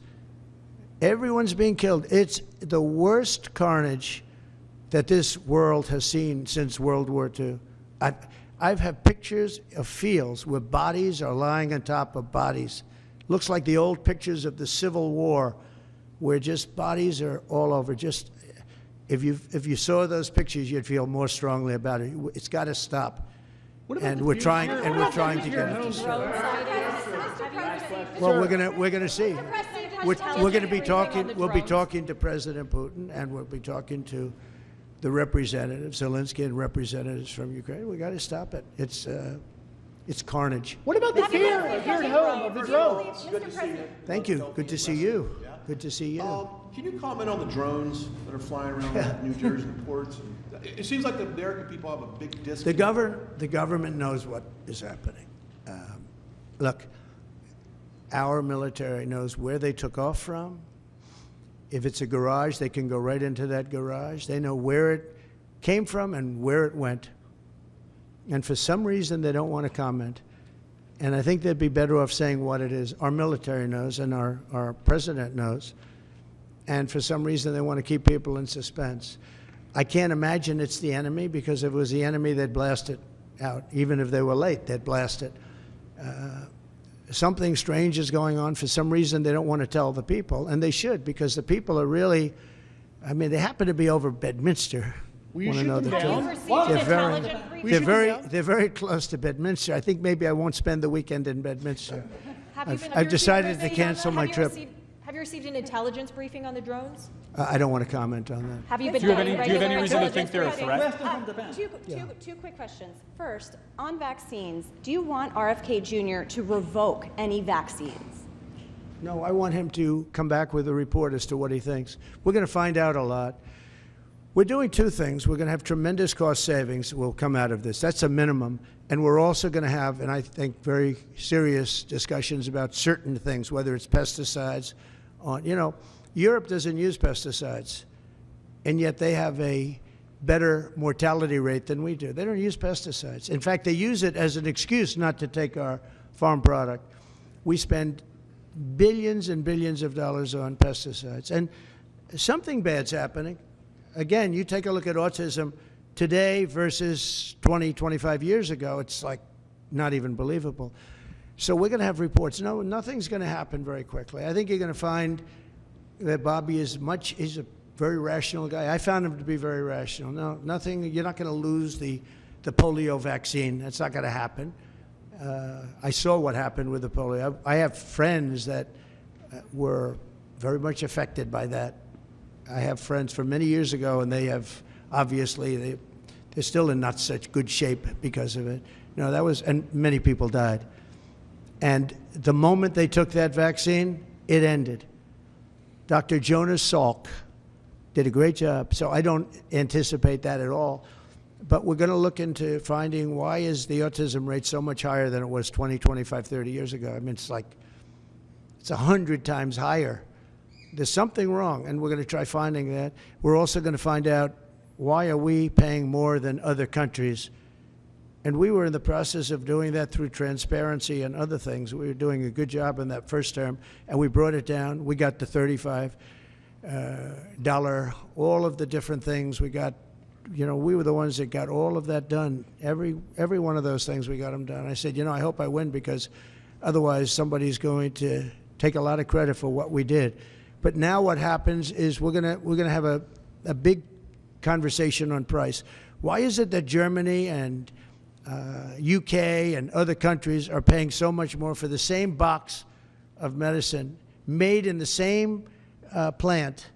Everyone's being killed. It's the worst carnage that this world has seen since World War II. I've had pictures of fields where bodies are lying on top of bodies. Looks like the old pictures of the Civil War where just bodies are all over. Just If you saw those pictures, you'd feel more strongly about it. It's got to stop. And we're trying to get it to stop. Well, we're gonna see. We're going to be talking. We'll be talking to President Putin, and we'll be talking to the representatives, Zelensky and representatives from Ukraine. We got to stop it. It's carnage. What about the fear here at home of the drones? Thank you. Good to see you. Good to see you. Can you comment on the drones that are flying around New Jersey and ports? It seems like the American people have a big disconnect. The government knows what is happening. Look, our military knows where they took off from. If it's a garage, they can go right into that garage. They know where it came from and where it went. And for some reason, they don't want to comment. And I think they'd be better off saying what it is. Our military knows, and our president knows. And for some reason, they want to keep people in suspense. I can't imagine it's the enemy, because if it was the enemy, they'd blast it out. Even if they were late, they'd blast it. Something strange is going on. For some reason, they don't want to tell the people, and they should, because the people are really, I mean, they happen to be over Bedminster. Will you shoot them down? They're very close to Bedminster. I think maybe I won't spend the weekend in Bedminster. I've decided to cancel my trip. Have you received an intelligence briefing on the drones? I don't want to comment on that. Have you been do you have any reason to think they're a threat? Two quick questions. First, on vaccines, do you want RFK Jr. to revoke any vaccines? No, I want him to come back with a report as to what he thinks. We're going to find out a lot. We're doing two things. We're going to have tremendous cost savings that will come out of this. That's a minimum. And we're also going to have, and I think, very serious discussions about certain things, whether it's pesticides. Europe doesn't use pesticides, and yet they have a better mortality rate than we do. They don't use pesticides. In fact, they use it as an excuse not to take our farm product. We spend billions and billions of dollars on pesticides, and something bad's happening. Again, you take a look at autism today versus 20, 25 years ago. It's like not even believable. So we're going to have reports. No, nothing's going to happen very quickly. I think you're going to find that Bobby he's a very rational guy. I found him to be very rational. No, nothing, you're not going to lose the polio vaccine. That's not going to happen. I saw what happened with the polio. I have friends that were very much affected by that. I have friends from many years ago, and they have, obviously, they're still in not such good shape because of it. And many people died. And the moment they took that vaccine, it ended. Dr. Jonas Salk did a great job, so I don't anticipate that at all. But we're going to look into finding why is the autism rate so much higher than it was 20, 25, 30 years ago. I mean, it's 100 times higher. There's something wrong, and we're going to try finding that. We're also going to find out why are we paying more than other countries. And we were in the process of doing that through transparency and other things. We were doing a good job in that first term, and we brought it down. We got the $35, all of the different things. We got, we were the ones that got all of that done. Every one of those things, we got them done. I said, I hope I win, because otherwise somebody's going to take a lot of credit for what we did. But now what happens is we're gonna have a big conversation on price. Why is it that Germany and UK and other countries are paying so much more for the same box of medicine made in the same plant?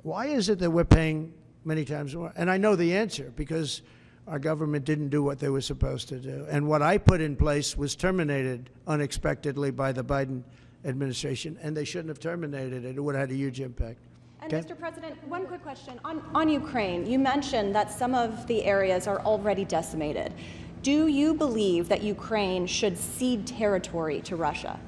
Why is it that we're paying many times more? And I know the answer, because our government didn't do what they were supposed to do. And what I put in place was terminated unexpectedly by the Biden administration, and they shouldn't have terminated it. It would have had a huge impact. And Mr. President, one quick question. On Ukraine, you mentioned that some of the areas are already decimated. Do you believe that Ukraine should cede territory to Russia?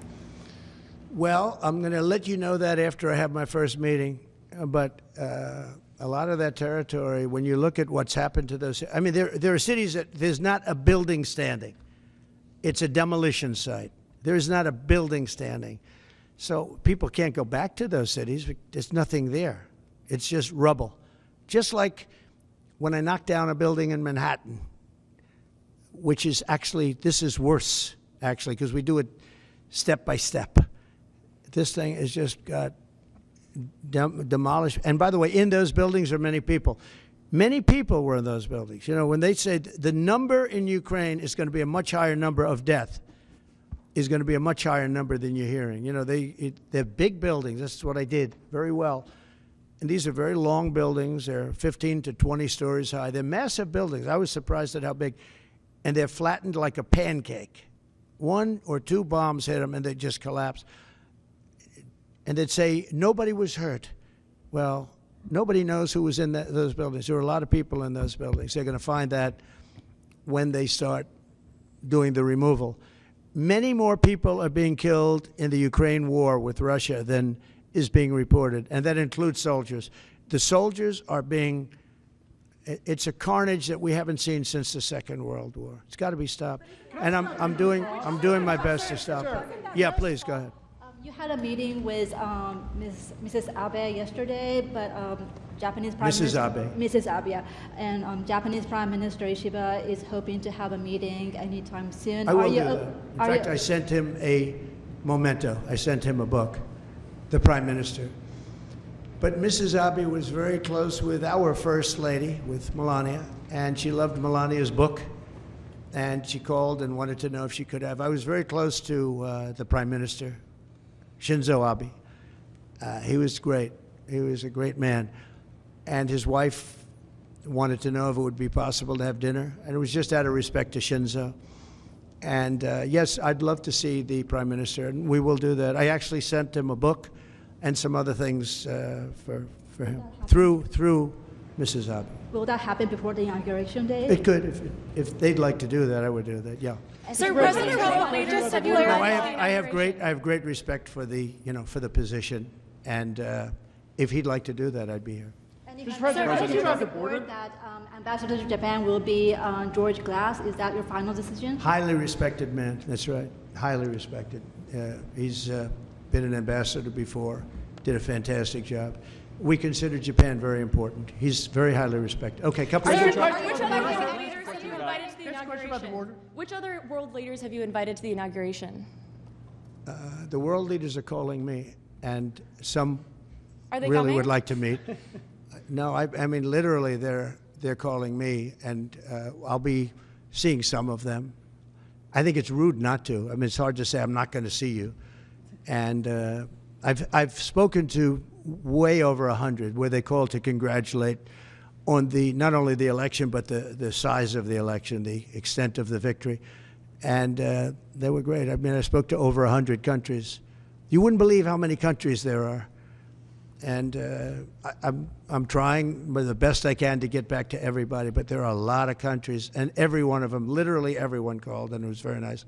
Well, I'm going to let you know that after I have my first meeting. But a lot of that territory, when you look at what's happened to those, I mean, there are cities that there's not a building standing. It's a demolition site. There's not a building standing. So people can't go back to those cities. There's nothing there. It's just rubble. Just like when I knocked down a building in Manhattan, which is actually, this is worse, actually, because we do it step by step. This thing has just got demolished. And by the way, in those buildings are many people. Many people were in those buildings. You know, when they say the number in Ukraine is going to be a much higher number of death, is going to be a much higher number than you're hearing. You know, they're big buildings. That's what I did very well. And these are very long buildings. They're 15 to 20 stories high. They're massive buildings. I was surprised at how big. And they're flattened like a pancake. 1 or 2 bombs hit them and they just collapse. And they'd say, nobody was hurt. Well, nobody knows who was in those buildings. There were a lot of people in those buildings. They're going to find that when they start doing the removal. Many more people are being killed in the Ukraine war with Russia than is being reported, and that includes soldiers. The soldiers are being, it's a carnage that we haven't seen since the Second World War. It's got to be stopped. And I'm doing my best to stop it. Yeah, please, go ahead. You had a meeting with Mrs. Abe yesterday, but Japanese Prime Minister... Mrs. Abe, yeah. And Japanese Prime Minister Ishiba is hoping to have a meeting anytime soon. I will do that. In fact, I sent him a memento. I sent him a book, the Prime Minister. But Mrs. Abe was very close with our First Lady, with Melania, and she loved Melania's book. And she called and wanted to know if she could have... I was very close to the Prime Minister, Shinzo Abe. He was great. He was a great man. And his wife wanted to know if it would be possible to have dinner. And it was just out of respect to Shinzo. And yes, I'd love to see the Prime Minister, and we will do that. I actually sent him a book and some other things for him through Mrs. Abe. Will that happen before the inauguration day? It could. If they'd like to do that, I would do that, yeah. Sir, President Trump, just have you no, I have great respect for the, for the position, and if he'd like to do that, I'd be here. Mr. President, did you have the border that Ambassador to Japan will be George Glass? Is that your final decision? Highly respected man. That's right. Highly respected. He's been an ambassador before. Did a fantastic job. We consider Japan very important. He's very highly respected. Okay, couple of Which other world leaders have you invited to the inauguration? Which other world leaders have you invited to the inauguration? The world leaders are calling me, and some Are they really coming? would like to meet. No, I mean literally, they're calling me, and I'll be seeing some of them. I think it's rude not to. I mean, it's hard to say I'm not going to see you, and I've spoken to way over 100 where they called to congratulate on not only the election but the size of the election, the extent of the victory, and they were great. I mean, I spoke to over 100 countries. You wouldn't believe how many countries there are. And I'm trying the best I can to get back to everybody, but there are a lot of countries, and every one of them, literally everyone called, and it was very nice.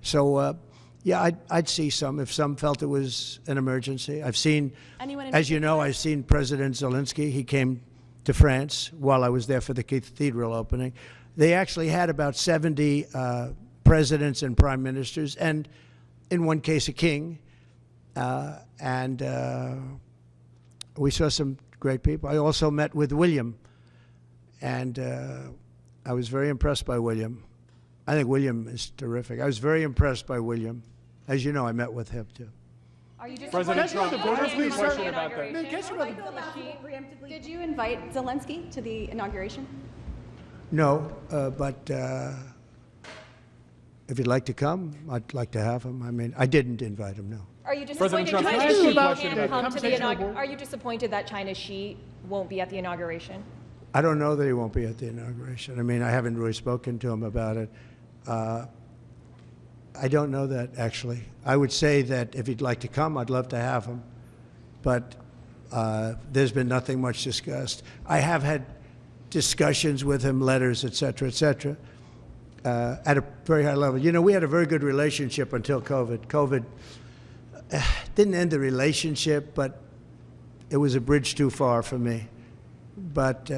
So, yeah, I'd see some if some felt it was an emergency. I've seen, as you know, I've seen President Zelensky. He came to France while I was there for the cathedral opening. They actually had about 70 presidents and prime ministers, and in one case, a king, we saw some great people. I also met with William, and I was very impressed by William. I think William is terrific. I was very impressed by William. As you know, I met with him, too. Are you just President Trump, the border, please, sir? question about that. Did you invite Zelensky to the inauguration? No, but if he'd like to come, I'd like to have him. I mean, I didn't invite him, no. Are you disappointed Trump, China can I ask you a Xi question can't about come to the inauguration? Are you disappointed that China Xi won't be at the inauguration? I don't know that he won't be at the inauguration. I mean, I haven't really spoken to him about it. I don't know that, actually. I would say that if he'd like to come, I'd love to have him. But there's been nothing much discussed. I have had discussions with him, letters, et cetera, at a very high level. You know, we had a very good relationship until COVID. COVID didn't end the relationship, but it was a bridge too far for me. But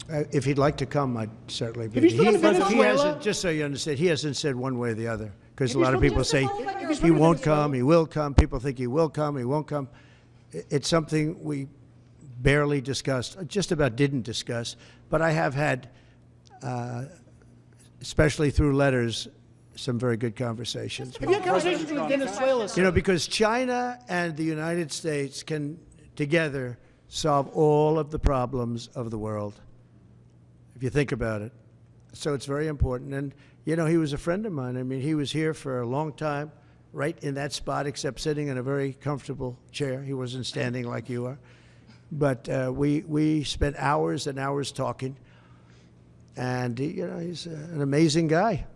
if he'd like to come, I'd certainly be. He hasn't, just so you understand, he hasn't said one way or the other. Because a lot of people say he won't come, he will come. People think he will come, he won't come. It's something we barely discussed, just about didn't discuss. But I have had, especially through letters, some very good conversations. Have you had conversations with Venezuela? You know, because China and the United States can together solve all of the problems of the world, if you think about it. So it's very important. And, you know, he was a friend of mine. I mean, he was here for a long time, right in that spot, except sitting in a very comfortable chair. He wasn't standing like you are. But we spent hours and hours talking. And, you know, he's an amazing guy.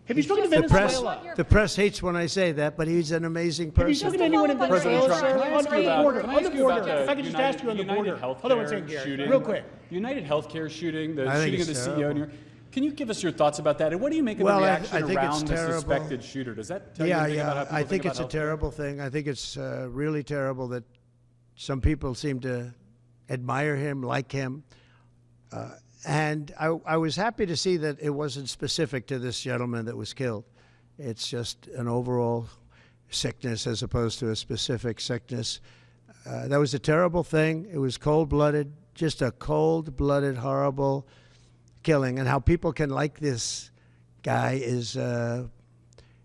Have you spoken to Venezuela? The press hates when I say that, but he's an amazing person. Have you spoken to anyone in Venezuela, sir? On the border. On the border. If I could just ask you on the border. Hold on one second, Gary. Real quick. United Healthcare shooting, the I think shooting of the it's CEO. terrible. Can you give us your thoughts about that? And what do you make of the reaction I think around it's the terrible. suspected shooter? Does that tell you anything about how people I think it's a about healthcare? terrible thing. I think it's really terrible that some people seem to admire him, like him. And I was happy to see that it wasn't specific to this gentleman that was killed. It's just an overall sickness as opposed to a specific sickness. That was a terrible thing. It was cold-blooded, just a cold-blooded, horrible killing. And how people can like this guy is,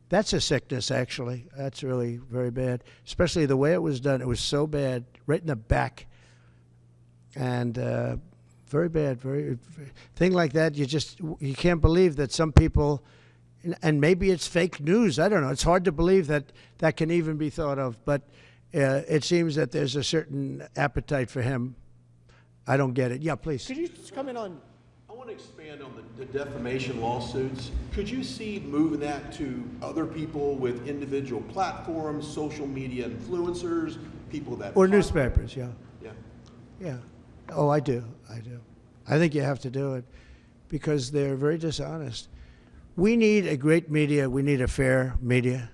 that's a sickness, actually. That's really very bad, especially the way it was done. It was so bad, right in the back. And very bad, thing like that, you can't believe that some people, and maybe it's fake news, I don't know. It's hard to believe that that can even be thought of, but it seems that there's a certain appetite for him. I don't get it. Yeah, please. Could you just comment on? I want to expand on the defamation lawsuits. Could you see moving that to other people with individual platforms, social media influencers, people that... Or newspapers, yeah. Yeah. Yeah. Oh, I do. I think you have to do it because they're very dishonest. We need a great media. We need a fair media.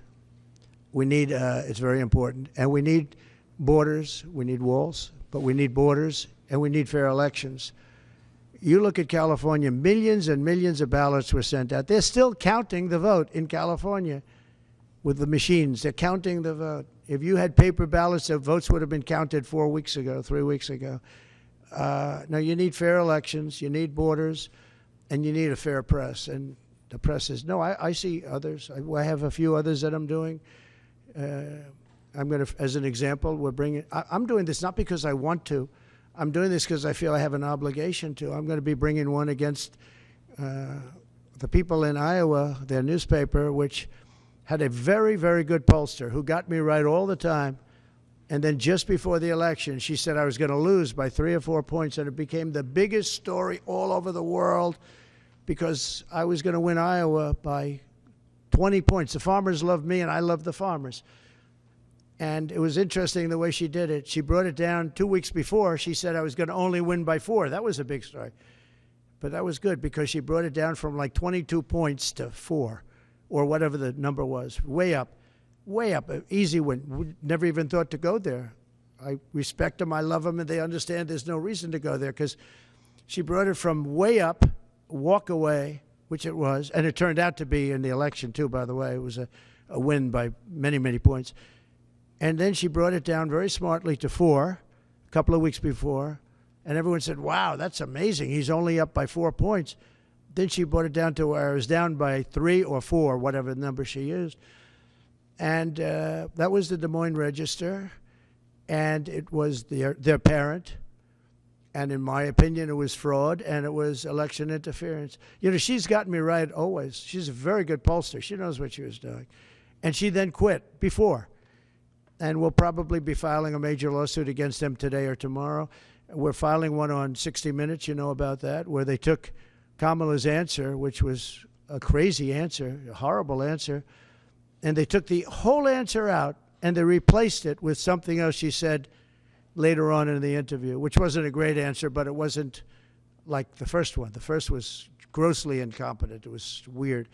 We need, it's very important. And we need borders. We need walls, but we need borders, and we need fair elections. You look at California, millions and millions of ballots were sent out. They're still counting the vote in California with the machines. They're counting the vote. If you had paper ballots, the votes would have been counted 4 weeks ago, 3 weeks ago. Now, you need fair elections, you need borders, and you need a fair press. And the press is, no, I see others. I have a few others that I'm doing. I'm going to, as an example, I'm doing this not because I want to. I'm doing this because I feel I have an obligation to. I'm going to be bringing one against the people in Iowa, their newspaper, which had a very, very good pollster who got me right all the time. And then just before the election, she said I was going to lose by 3 or 4 points, and it became the biggest story all over the world because I was going to win Iowa by 20 points. The farmers loved me, and I loved the farmers. And it was interesting the way she did it. She brought it down 2 weeks before. She said I was going to only win by 4. That was a big story. But that was good because she brought it down from like 22 points to 4 or whatever the number was, way up. Way up, an easy win. We never even thought to go there. I respect them, I love them, and they understand there's no reason to go there because she brought it from way up, walk away, which it was, and it turned out to be in the election too, by the way. It was a win by many, many points. And then she brought it down very smartly to 4 a couple of weeks before, and everyone said, wow, that's amazing. He's only up by 4 points. Then she brought it down to where I was down by 3 or 4, whatever number she used. And that was the Des Moines Register, and it was their parent. And in my opinion, it was fraud, and it was election interference. You know, she's gotten me right always. She's a very good pollster. She knows what she was doing. And she then quit before. And we'll probably be filing a major lawsuit against them today or tomorrow. We're filing one on 60 Minutes, you know about that, where they took Kamala's answer, which was a crazy answer, a horrible answer, and they took the whole answer out and they replaced it with something else she said later on in the interview, which wasn't a great answer, but it wasn't like the first one. The first was grossly incompetent. It was weird.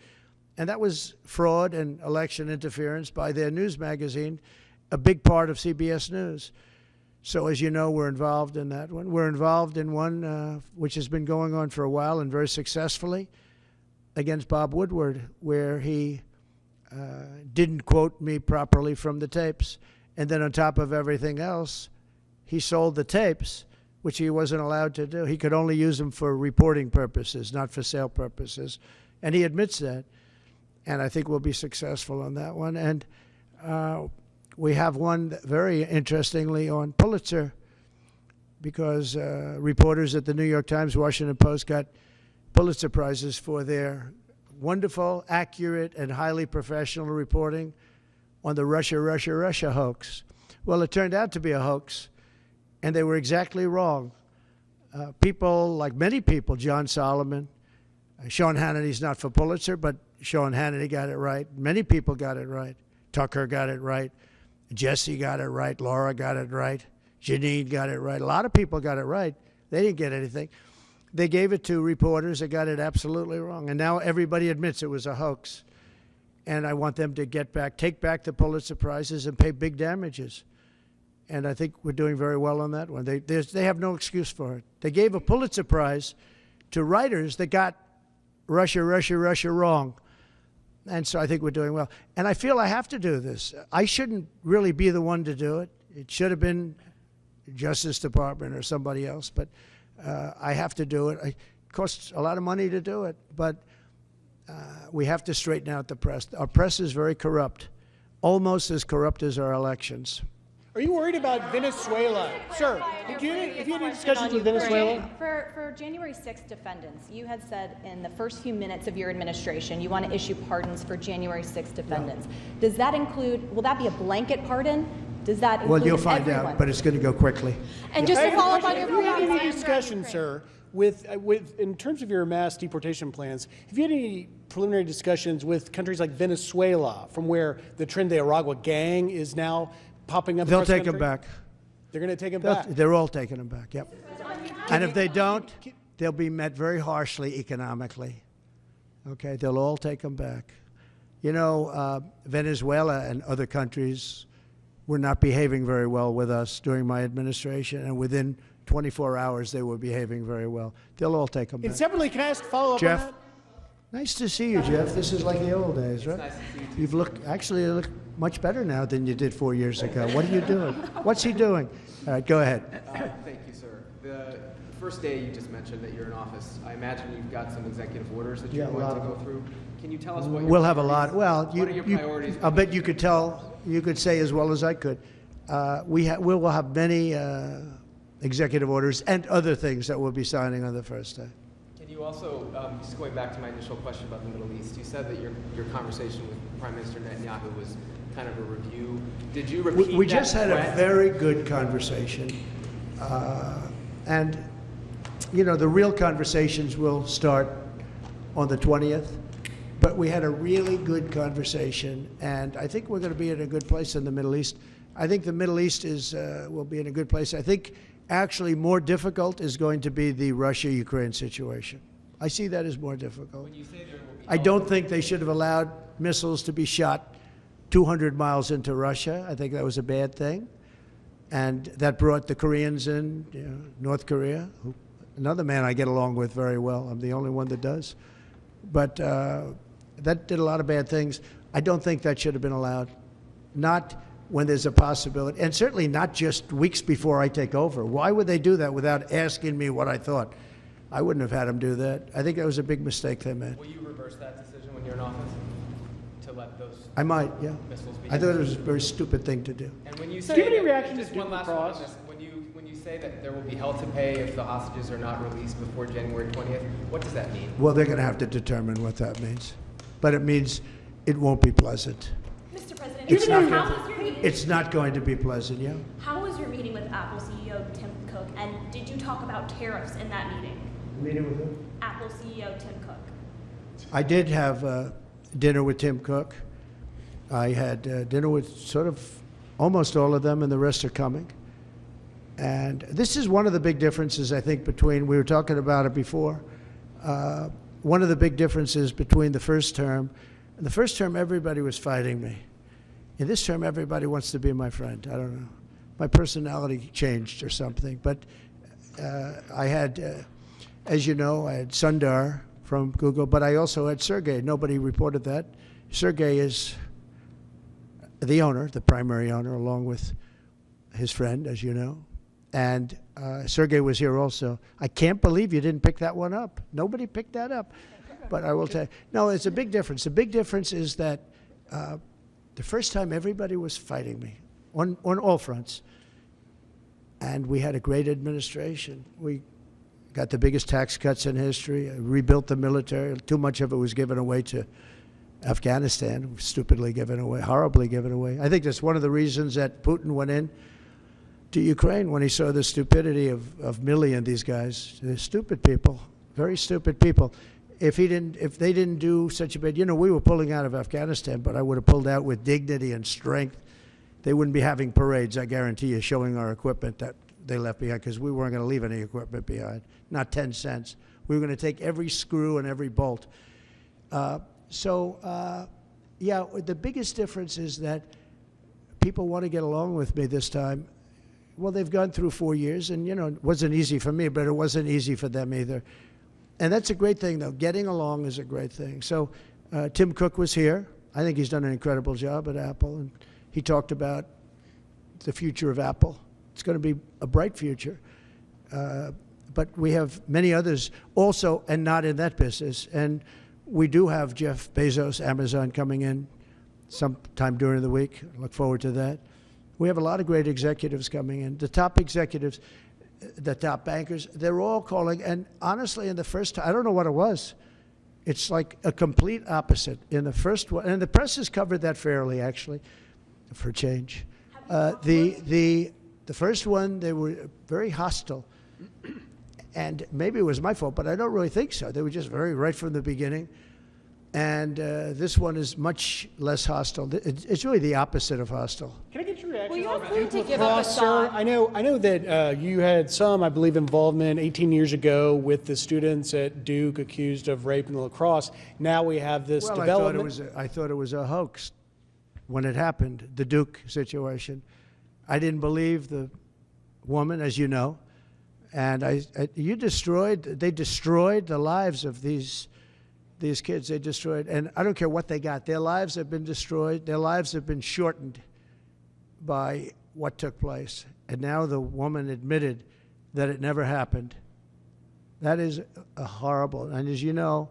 And that was fraud and election interference by their news magazine, a big part of CBS News. So as you know, we're involved in that one. We're involved in one which has been going on for a while and very successfully against Bob Woodward, where he didn't quote me properly from the tapes. And then on top of everything else, he sold the tapes, which he wasn't allowed to do. He could only use them for reporting purposes, not for sale purposes. And he admits that. and I think we'll be successful on that one. And we have one very interestingly on Pulitzer, because reporters at the New York Times, Washington Post got Pulitzer Prizes for their wonderful, accurate, and highly professional reporting on the Russia hoax. Well, it turned out to be a hoax, and they were exactly wrong. People, like many people, John Solomon, Sean Hannity's not for Pulitzer, but Sean Hannity got it right. Many people got it right. Tucker got it right. Jesse got it right. Laura got it right. Janine got it right. A lot of people got it right. They didn't get anything. They gave it to reporters that got it absolutely wrong. And now everybody admits it was a hoax. And I want them to take back the Pulitzer Prizes and pay big damages. And I think we're doing very well on that one. They have no excuse for it. They gave a Pulitzer Prize to writers that got Russia wrong. And so I think we're doing well. And I feel I have to do this. I shouldn't really be the one to do it. It should have been Justice Department or somebody else, but I have to do it. It costs a lot of money to do it, but we have to straighten out the press. Our press is very corrupt, almost as corrupt as our elections. Are you worried about Venezuela? Sir, if you had any discussions with Venezuela? For January 6th defendants, you had said in the first few minutes of your administration you want to issue pardons for January 6th defendants. Yeah. Does that include, will that be a blanket pardon? Does that include Well, you'll find everyone? out, but it's going to go quickly. And just to follow up on your Have you had any discussions, sir, with in terms of your mass deportation plans, have you had any preliminary discussions with countries like Venezuela, from where the Tren de Aragua gang is now popping up? They'll take them back. They're going to take them back? They're all taking them back, yep. And if they don't, they'll be met very harshly economically. Okay, they'll all take them back. You know, Venezuela and other countries were not behaving very well with us during my administration, and within 24 hours they were behaving very well. They'll all take them back. And separately, can I ask a follow-up Jeff, on that? nice to see you, Jeff. This is like the old days, right? Nice to see you too. You look much better now than you did 4 years ago. What are you doing? What's he doing? All right, go ahead. Thank you, sir. The first day you just mentioned that you're in office, I imagine you've got some executive orders that you're going to go through. Can you tell us what We'll have a lot. Well, what are your priorities? I'll bet you could tell, you could say as well as I could. We will have many executive orders and other things that we'll be signing on the first day. Can you also, just going back to my initial question about the Middle East, you said that your conversation with Prime Minister Netanyahu was kind of a review. Did you repeat We that just had threat? a very good conversation. And, you know, the real conversations will start on the 20th. But we had a really good conversation, and I think we're going to be in a good place in the Middle East. I think the Middle East will be in a good place. I think actually more difficult is going to be the Russia-Ukraine situation. I see that as more difficult. When you say there will be I don't think they should have allowed missiles to be shot 200 miles into Russia. I think that was a bad thing. And that brought the Koreans in, you know, North Korea, another man I get along with very well. I'm the only one that does. But that did a lot of bad things. I don't think that should have been allowed. Not when there's a possibility, and certainly not just weeks before I take over. Why would they do that without asking me what I thought? I wouldn't have had them do that. I think that was a big mistake they made. Will you reverse that decision when you're in office? To let those I might, yeah. missiles be I thought it was a very stupid thing to do. And when you Do say you have any that- reaction just to one last one on Lacrosse? this. When you say that there will be hell to pay if the hostages are not released before January 20th, what does that mean? Well, they're going to have to determine what that means. But it means it won't be pleasant. Mr. President, It's not, how was your meeting? it's not going to be pleasant, yeah? How was your meeting with Apple CEO Tim Cook, and did you talk about tariffs in that meeting? Meeting with who? Apple CEO Tim Cook. I did have dinner with Tim Cook. I had dinner with sort of almost all of them, and the rest are coming. And this is one of the big differences, I think, between, we were talking about it before, one of the big differences between the first term. In the first term, everybody was fighting me. In this term, everybody wants to be my friend. I don't know. My personality changed or something. But I had, as you know, I had Sundar from Google, but I also had Sergey. Nobody reported that. Sergey is the owner, the primary owner, along with his friend, as you know. And Sergey was here also. I can't believe you didn't pick that one up. Nobody picked that up. But I will tell you, no, it's a big difference. The big difference is that the first time everybody was fighting me on all fronts, and we had a great administration. We got the biggest tax cuts in history, rebuilt the military. Too much of it was given away to Afghanistan, stupidly given away, horribly given away. I think that's one of the reasons that Putin went in to Ukraine when he saw the stupidity of Milley and these guys. They're stupid people, very stupid people. If they didn't do such a bad, we were pulling out of Afghanistan, but I would have pulled out with dignity and strength. They wouldn't be having parades, I guarantee you, showing our equipment that they left behind, because we weren't going to leave any equipment behind, not 10 cents. We were going to take every screw and every bolt. Yeah, the biggest difference is that people want to get along with me this time. Well, they've gone through 4 years, and, it wasn't easy for me, but it wasn't easy for them either. And that's a great thing, though. Getting along is a great thing. So Tim Cook was here. I think he's done an incredible job at Apple, and he talked about the future of Apple. It's going to be a bright future. But we have many others also, and not in that business. And we do have Jeff Bezos, Amazon, coming in sometime during the week. I look forward to that. We have a lot of great executives coming in. The top executives, the top bankers, they're all calling. And honestly, in the first time, I don't know what it was. It's like a complete opposite. In the first one, and the press has covered that fairly, actually, for a change. The first one, they were very hostile. And maybe it was my fault, but I don't really think so. They were just very right from the beginning. And this one is much less hostile. It's really the opposite of hostile. Can I get your reaction Well, on you're free to Duke give up a Lacrosse, sir? thought. I know that you had some, I believe, involvement 18 years ago with the students at Duke accused of rape in the Lacrosse. Now we have this development. I thought it was a hoax when it happened, the Duke situation. I didn't believe the woman, as you know, and they destroyed the lives of these kids. They destroyed, and I don't care what they got. Their lives have been destroyed. Their lives have been shortened by what took place. And now the woman admitted that it never happened. That is a horrible. And as you know,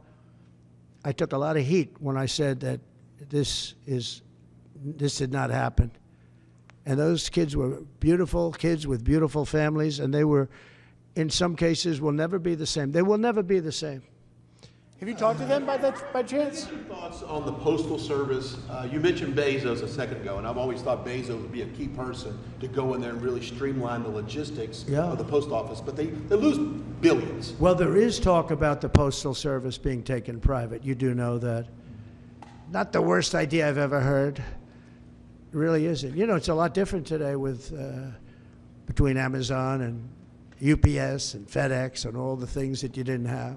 I took a lot of heat when I said that this did not happen. And those kids were beautiful kids with beautiful families, and they were, in some cases, will never be the same. They will never be the same. Have you talked to them by chance? Your thoughts on the Postal Service? You mentioned Bezos a second ago, and I've always thought Bezos would be a key person to go in there and really streamline the logistics of the post office, but they lose billions. Well, there is talk about the Postal Service being taken private. You do know that. Not the worst idea I've ever heard. It really isn't. It's a lot different today with between Amazon and UPS and FedEx and all the things that you didn't have.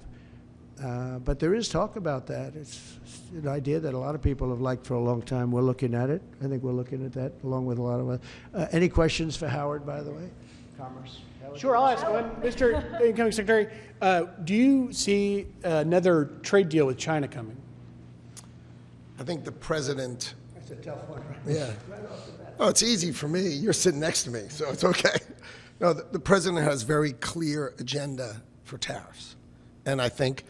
But there is talk about that. It's an idea that a lot of people have liked for a long time. We're looking at it. I think we're looking at that along with a lot of us. Any questions for Howard, by the way? Commerce. Sure, I'll ask one. Mr. Incoming Secretary, do you see another trade deal with China coming? I think the president... That's a tough one, right? Yeah. Oh, it's easy for me. You're sitting next to me, so it's okay. No, the president has very clear agenda for tariffs. And I think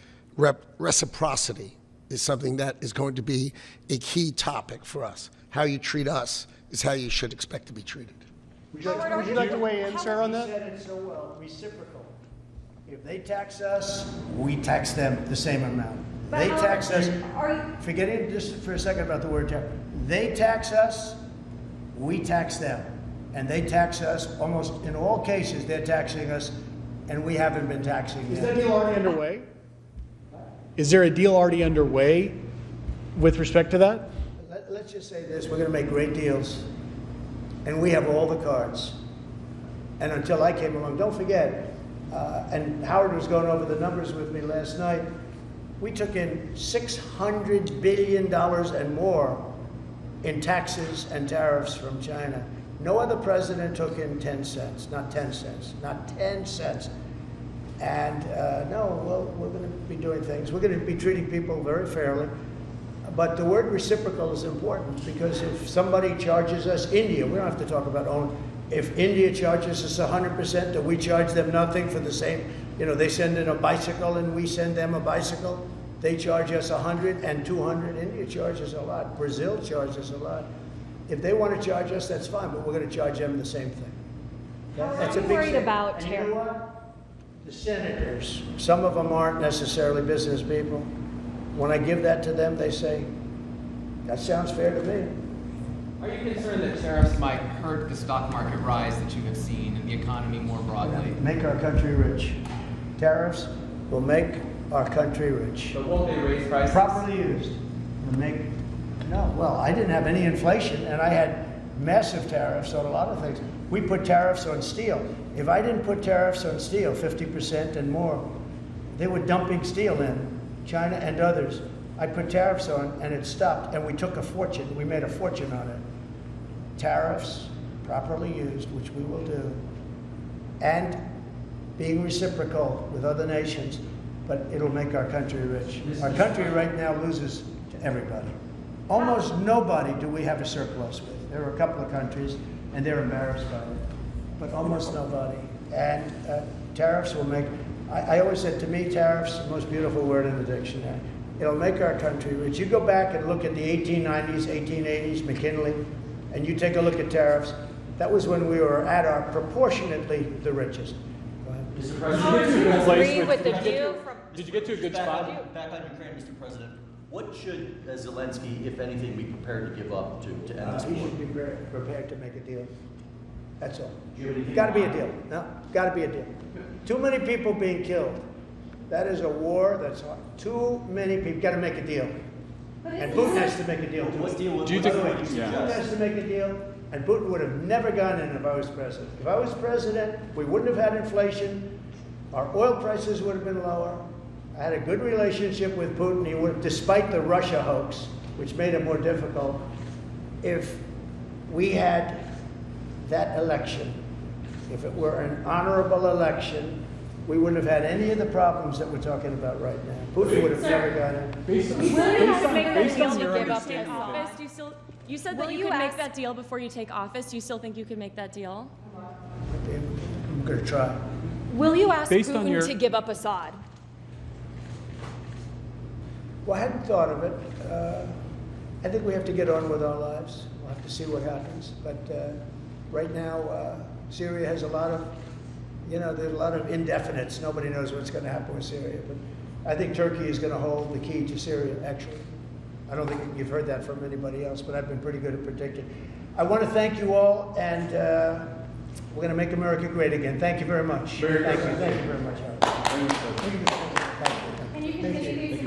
reciprocity is something that is going to be a key topic for us. How you treat us is how you should expect to be treated. Would you like to weigh in, sir, on that? You said it so well, reciprocal. If they tax us, we tax them the same amount. They tax us, forgetting just for a second about the word tax, they tax us, we tax them. And they tax us, almost in all cases, they're taxing us, and we haven't been taxing them. Is that deal already underway? Is there a deal already underway with respect to that? Let's just say this, we're going to make great deals, and we have all the cards. And until I came along, don't forget, and Howard was going over the numbers with me last night, we took in $600 billion and more in taxes and tariffs from China. No other president took in 10 cents, not 10 cents, not 10 cents. And no, we're going to be doing things. We're going to be treating people very fairly. But the word reciprocal is important, because if somebody charges us, India, we don't have to talk about own, if India charges us 100%, do we charge them nothing for the same? They send in a bicycle and we send them a bicycle. They charge us 100 and 200. India charges a lot. Brazil charges a lot. If they want to charge us, that's fine, but we're going to charge them the same thing. That's a big worried thing. about And you know what? The senators, some of them aren't necessarily business people. When I give that to them, they say, that sounds fair to me. Are you concerned that tariffs might hurt the stock market rise that you have seen and the economy more broadly? Make our country rich. Tariffs will make our country rich. But won't they raise prices? Properly used. Will make, no, well, I didn't have any inflation, and I had massive tariffs on a lot of things. We put tariffs on steel. If I didn't put tariffs on steel, 50% and more, they were dumping steel in, China and others. I put tariffs on, and it stopped, and we took a fortune. We made a fortune on it. Tariffs, properly used, which we will do, and being reciprocal with other nations, but it'll make our country rich. Our country right now loses to everybody. Almost nobody do we have a surplus with. There are a couple of countries, and they're embarrassed by it, but almost nobody. And tariffs will make, I always said, to me, tariffs, the most beautiful word in the dictionary. It'll make our country rich. You go back and look at the 1890s, 1880s, McKinley, and you take a look at tariffs, that was when we were at our proportionately the richest. Mr. Did you get to a good spot? Back on Ukraine, Mr. President. What should Zelensky, if anything, be prepared to give up to end this war? He should be prepared to make a deal. That's all. Got to be a deal. No, got to be a deal. Too many people being killed. That is a war that's hard. Too many people. Got to make a deal. And Putin has to make a deal too. What deal would you think? Putin has to make a deal, and Putin would have never gone in if I was president. If I was president, we wouldn't have had inflation. Our oil prices would have been lower. I had a good relationship with Putin. He would have, despite the Russia hoax, which made it more difficult, if we had that election, if it were an honorable election, we wouldn't have had any of the problems that we're talking about right now. Putin would have never got in. Based on your understanding. You said that you could make that deal before you take office. Do you still think you could make that deal? I'm going to try. Will you ask Based on Putin to give up Assad? Well, I hadn't thought of it. I think we have to get on with our lives. We'll have to see what happens. But right now, Syria has a lot of, there's a lot of indefinites. Nobody knows what's going to happen with Syria. But I think Turkey is going to hold the key to Syria, actually. I don't think you've heard that from anybody else, but I've been pretty good at predicting. I want to thank you all, and we're going to make America great again. Thank you very much. Thank you very much, Howard. And you can continue.